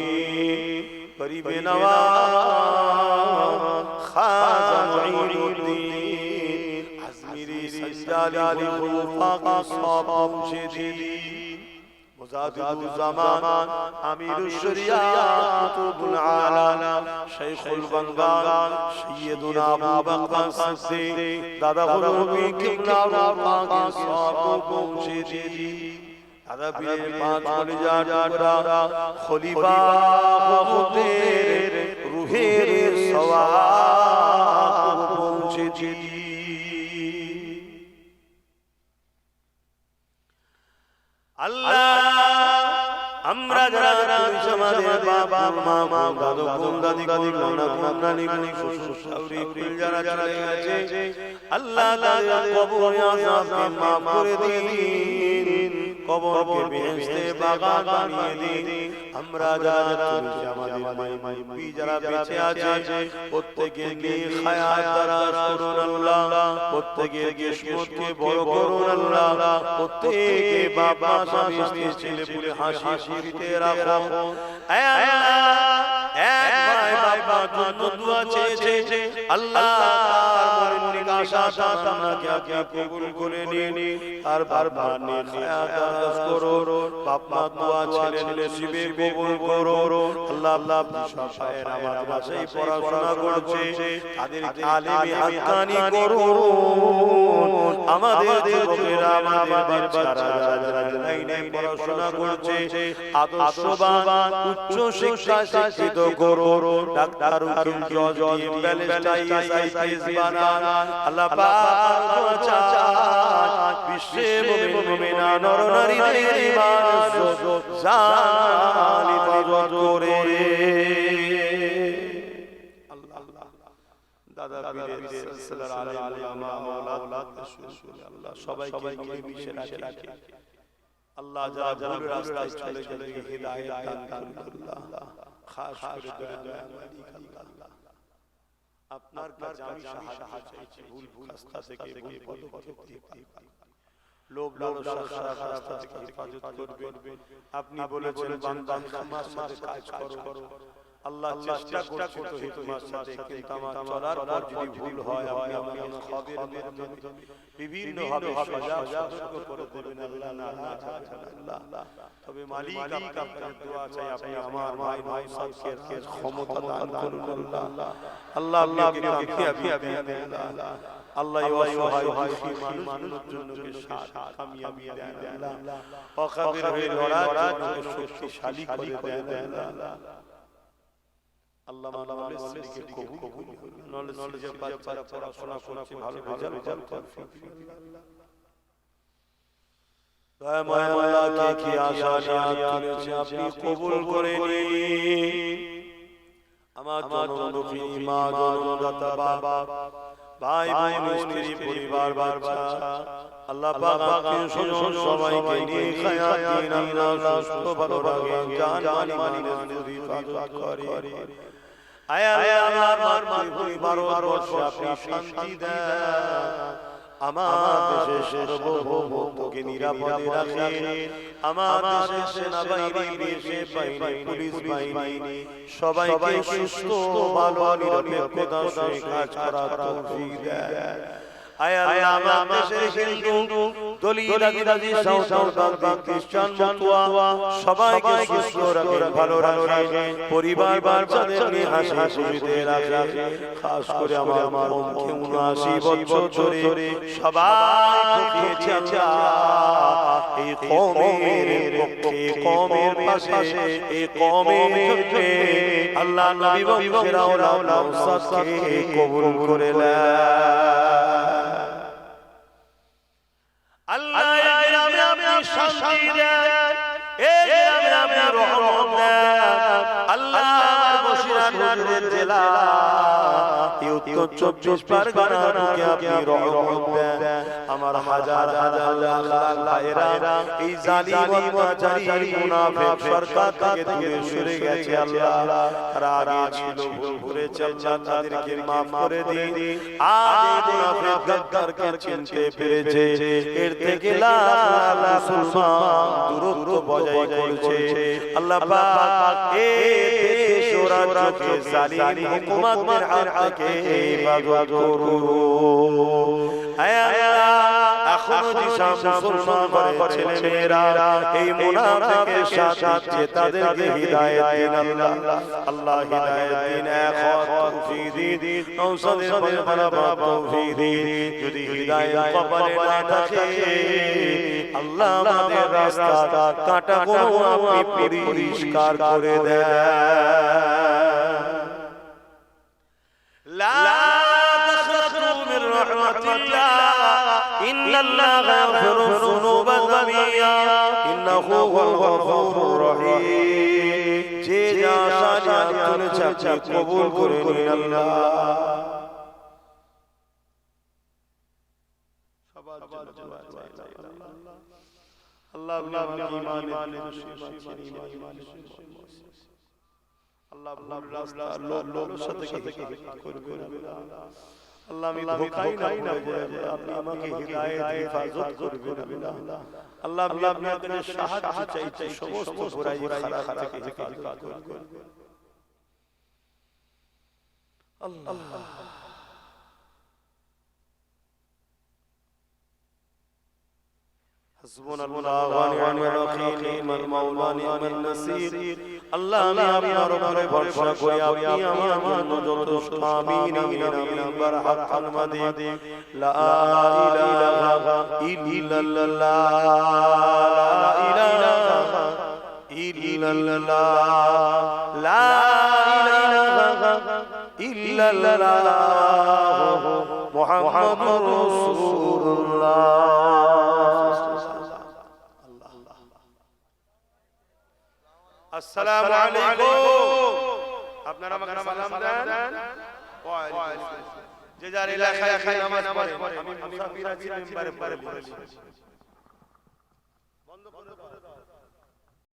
गरीब नवाज खाजा মঈনুদ্দিন আজমিরি সজ্জালি খুফাকি সব পৌঁছে দিন মুজাদ্দিদুজ্জামান আমিরুশ শরিয়াত কুতুবুল আলাম শাইখুল বাঙ্গাল সাইয়্যিদুনা আবু বকর সিদ্দিক দাদা হুজুর কিবলার পাকে সব পৌঁছে দিন দাদা পীরের পাঁচ কলিজার টুকরা খলিফা হুজুরের রূহের সওয়াব পৌঁছে দিন আল্লাহ আমরা যারা আমাদের বাবা মা দাদু দাদি নানা নানি শ্বশুর শাশুড়ি কুল যারা চলে গেছে আল্লাহ তাআলা কবর আযাবকে maaf করে দিন কবরকে বেহেশতে বাগান বানিয়ে দিন আমরা যারা আমাদের মাই যারা বেঁচে আছে প্রত্যেকের নিয়ে খায়াত তারাশ করুন আল্লাহ প্রত্যেকের কিসমতকে বড় করুন আল্লাহ প্রত্যেকে বাবা স্বামী স্ত্রী ছেলে পুলে হাসি খুশিতে রাখো হে আল্লাহ এক ভাই বাবার জন্য দোয়া চেয়েছে আল্লাহ তার মনের আশা তামান্নাকে আপনি কবুল করে নিন আর বারবার নিয়ে খায়াত তারাশ করো বাপ মা দোয়া ছেলে নসিবে কবুল করো আল্লাহ আল্লাহ সব ভাইয়ের আমাদের বাসায় পড়াশোনা করছে তাদের আলেমে হাক্কানি করুন আমাদের যুবকেরা আমাদের বাচ্চারা যারা লাইনে পড়াশোনা করছে আদর্শবান উচ্চ শিক্ষা শিক্ষিত করুন ডাক্তার উকিল জজ ব্যারিস্টার আইএস বানান আল্লাহ পাক চায় বিশ্বের মুমিনা নর নারীদের ঈমান জান হিফাজত করে আল্লাহ দাদা পীরের সিলসিলার আলেম ওলামা আওলাদ আল্লাহ সবাইকে মিলেমিশে রাখে আল্লাহ যারা ভুল রাস্তায় চলে গেলে হিদায়াত দান করুন আল্লাহ খাস করে দয়া মালিক আল্লাহ আপনার কাছে আমি সাহায্য চাইছি ভুল রাস্তা থেকে ভুল পদক্ষেপ থেকে লোভ লালসা খারাপ রাস্তা থেকে হেফাজত করবেন আপনি বলেছেন বান্দা নামাজ সাথে কাজ করো আল্লাহ চেষ্টা করছে তো হিকমত সাথে কিন্তু আমার চলার পর যদি ভুল হয় আপনি আমাকে খবরের মাধ্যমে বিভিন্ন ভাবে সতর্ক করে দেবেন আল্লাহ নারাজ আল্লাহ তবে মালিক আপনার দোয়া চাই আপনি আমার ভাই নওশাদকে ক্ষমতা দান করুন আল্লাহ আল্লাহ আপনি আল্লাহ আল্লাহ ওয়াসহায় মানুষের জন্য কামিয়াবি দেন আল্লাহ ওয়াকাবির হয়ে লড়ার জন্য শক্তিশালী করে দেন আল্লাহ মাওলানা সিদ্দিককে কবুল করুন নলেজের বাচ্চারা পড়াশোনা করছে ভালো রেজাল্ট করছে দয়াময় আল্লাহ কি আশা নিয়ে তুলেছে আপনি কবুল করে নিন আমার জনমুখী মা জনদাতা বাবা ভাই বোন স্ত্রী পরিবার বাচ্চা আল্লাহ পাক আপনি সবাইকে নিয়ে খায়াত দিন আল্লাহ সুস্থ ভালো রাখেন জান মালি নদী হিফাজত করে আয় আল্লাহ আমার পরিবার বর্ষে আপনি শান্তি দেন আমার দেশের সার্বভৌমত্বকে নিরাপদে রাখেন আমার দেশের সেনাবাহিনী বিশেষ বাহিনী পুলিশ বাহিনী সবাইকে সুস্থ ভালো নিরপেক্ষতার সঙ্গে কাজ করার তৌফিক দেন আয় আল্লাহ আমার দেশের হিন্দু দলীয় রাজনীতি সন্ত্রাসবাদ খ্রিস্টান মতুয়া সবাইকে সুস্থ রাখেন ভালো রাখেন পরিবার বাচ্চাদের নিয়ে হাসি খুশিতে রাখেন খাস করে আমার মনকে ৭৯ বছর ধরে সবাই খুঁজেছে আল্লাহ এই কওমের পক্ষে কওমের পাশে এই কওমের জন্য আল্লাহ নবী বংশের নওশাদকে কবুল করে নেন আল্লাহ এই গ্রামে আপনি শান্তি দেন এই গ্রামে আপনি রহমত দেন আল্লাহ বসিরহাট জেলা এই উত্তর ২৪ পরগনাকে আপনি রহমত দেন আমার হাজার হাজার লাখ ভাইরা এই জালিম অত্যাচারী মুনাফিক সরকার থেকে দূরে সরে গেছে আল্লাহ তারা ছিল ভুল করেছে আল্লাহ তাদেরকে maaf করে দিন আজ এই মুনাফিক গাদ্দারকে চিনতে পেরেছে এর থেকে লাখ মুসলমান দূরত্ব বজায় করছে আল্লাহ পাক এই দেশ ও রাজ্যকে জালিম হুকুমতের হাত থেকে হেফাজত করুন। হে আল্লাহ, এখনো যেসব মুসলমান ঘরে ছেলেমেয়েরা এই মুনাফিকের সাথে তাদেরকে হিদায়াত দিন আল্লাহ। আল্লাহ হিদায়াত দিন, ইখলাস তৌফিক দিন, নওসাদের বরকত তৌফিক দিন। যদি হিদায়াত কপালে না থাকে আল্লাহ আমাদের রাস্তা কাঁটাগুলো আপনি পরিষ্কার করে দেন। লা তাখনাতু মির রাহমাতিল্লাহ ইন্নাল্লাহা ইয়াগফিরু যুনুবা জামিয়া ইন্নাহু হুয়াল গফুরুর রহিম। যে যা সালিয়াত তুলেছে আপনি কবুল করে নিন আল্লাহ। আল্লাহ আল্লাহ ঈমান আল্লাহ আল্লাহ সাথে করবে আল্লাহ। আমি ধোঁকাই না আপনি আমাকে হিদায়াত হেফাজত করবেন আল্লাহ। আল্লাহ আপনি আপনাদের সাহায্য চাইতে সমস্ত বুরাই খারাপ থেকে হেফাজত করবেন আল্লাহ। حسبنا الله ونعم الوكيل نعم المولى نعم النصير। আল্লাহ আমি আপনার উপরে ভরসা করি, আপনি আমার জন্য যথেষ্ট। আমিন আমিন আমিন বারহাকাল মাদি লা ইলাহা ইল্লাল্লাহ লা ইলাহা ইল্লাল্লাহ লা ইলাহা ইল্লাল্লাহ মুহাম্মাদুর রাসূলুল্লাহ। আসসালামু আলাইকুম। আপনারা আমাকে সালাম দেন। ওয়া আলাইকুম। যে যার এলাকায় নামাজ পড়ে, আমি মুসাফির আছি মেম্বারে পড়ে বন্ধ করে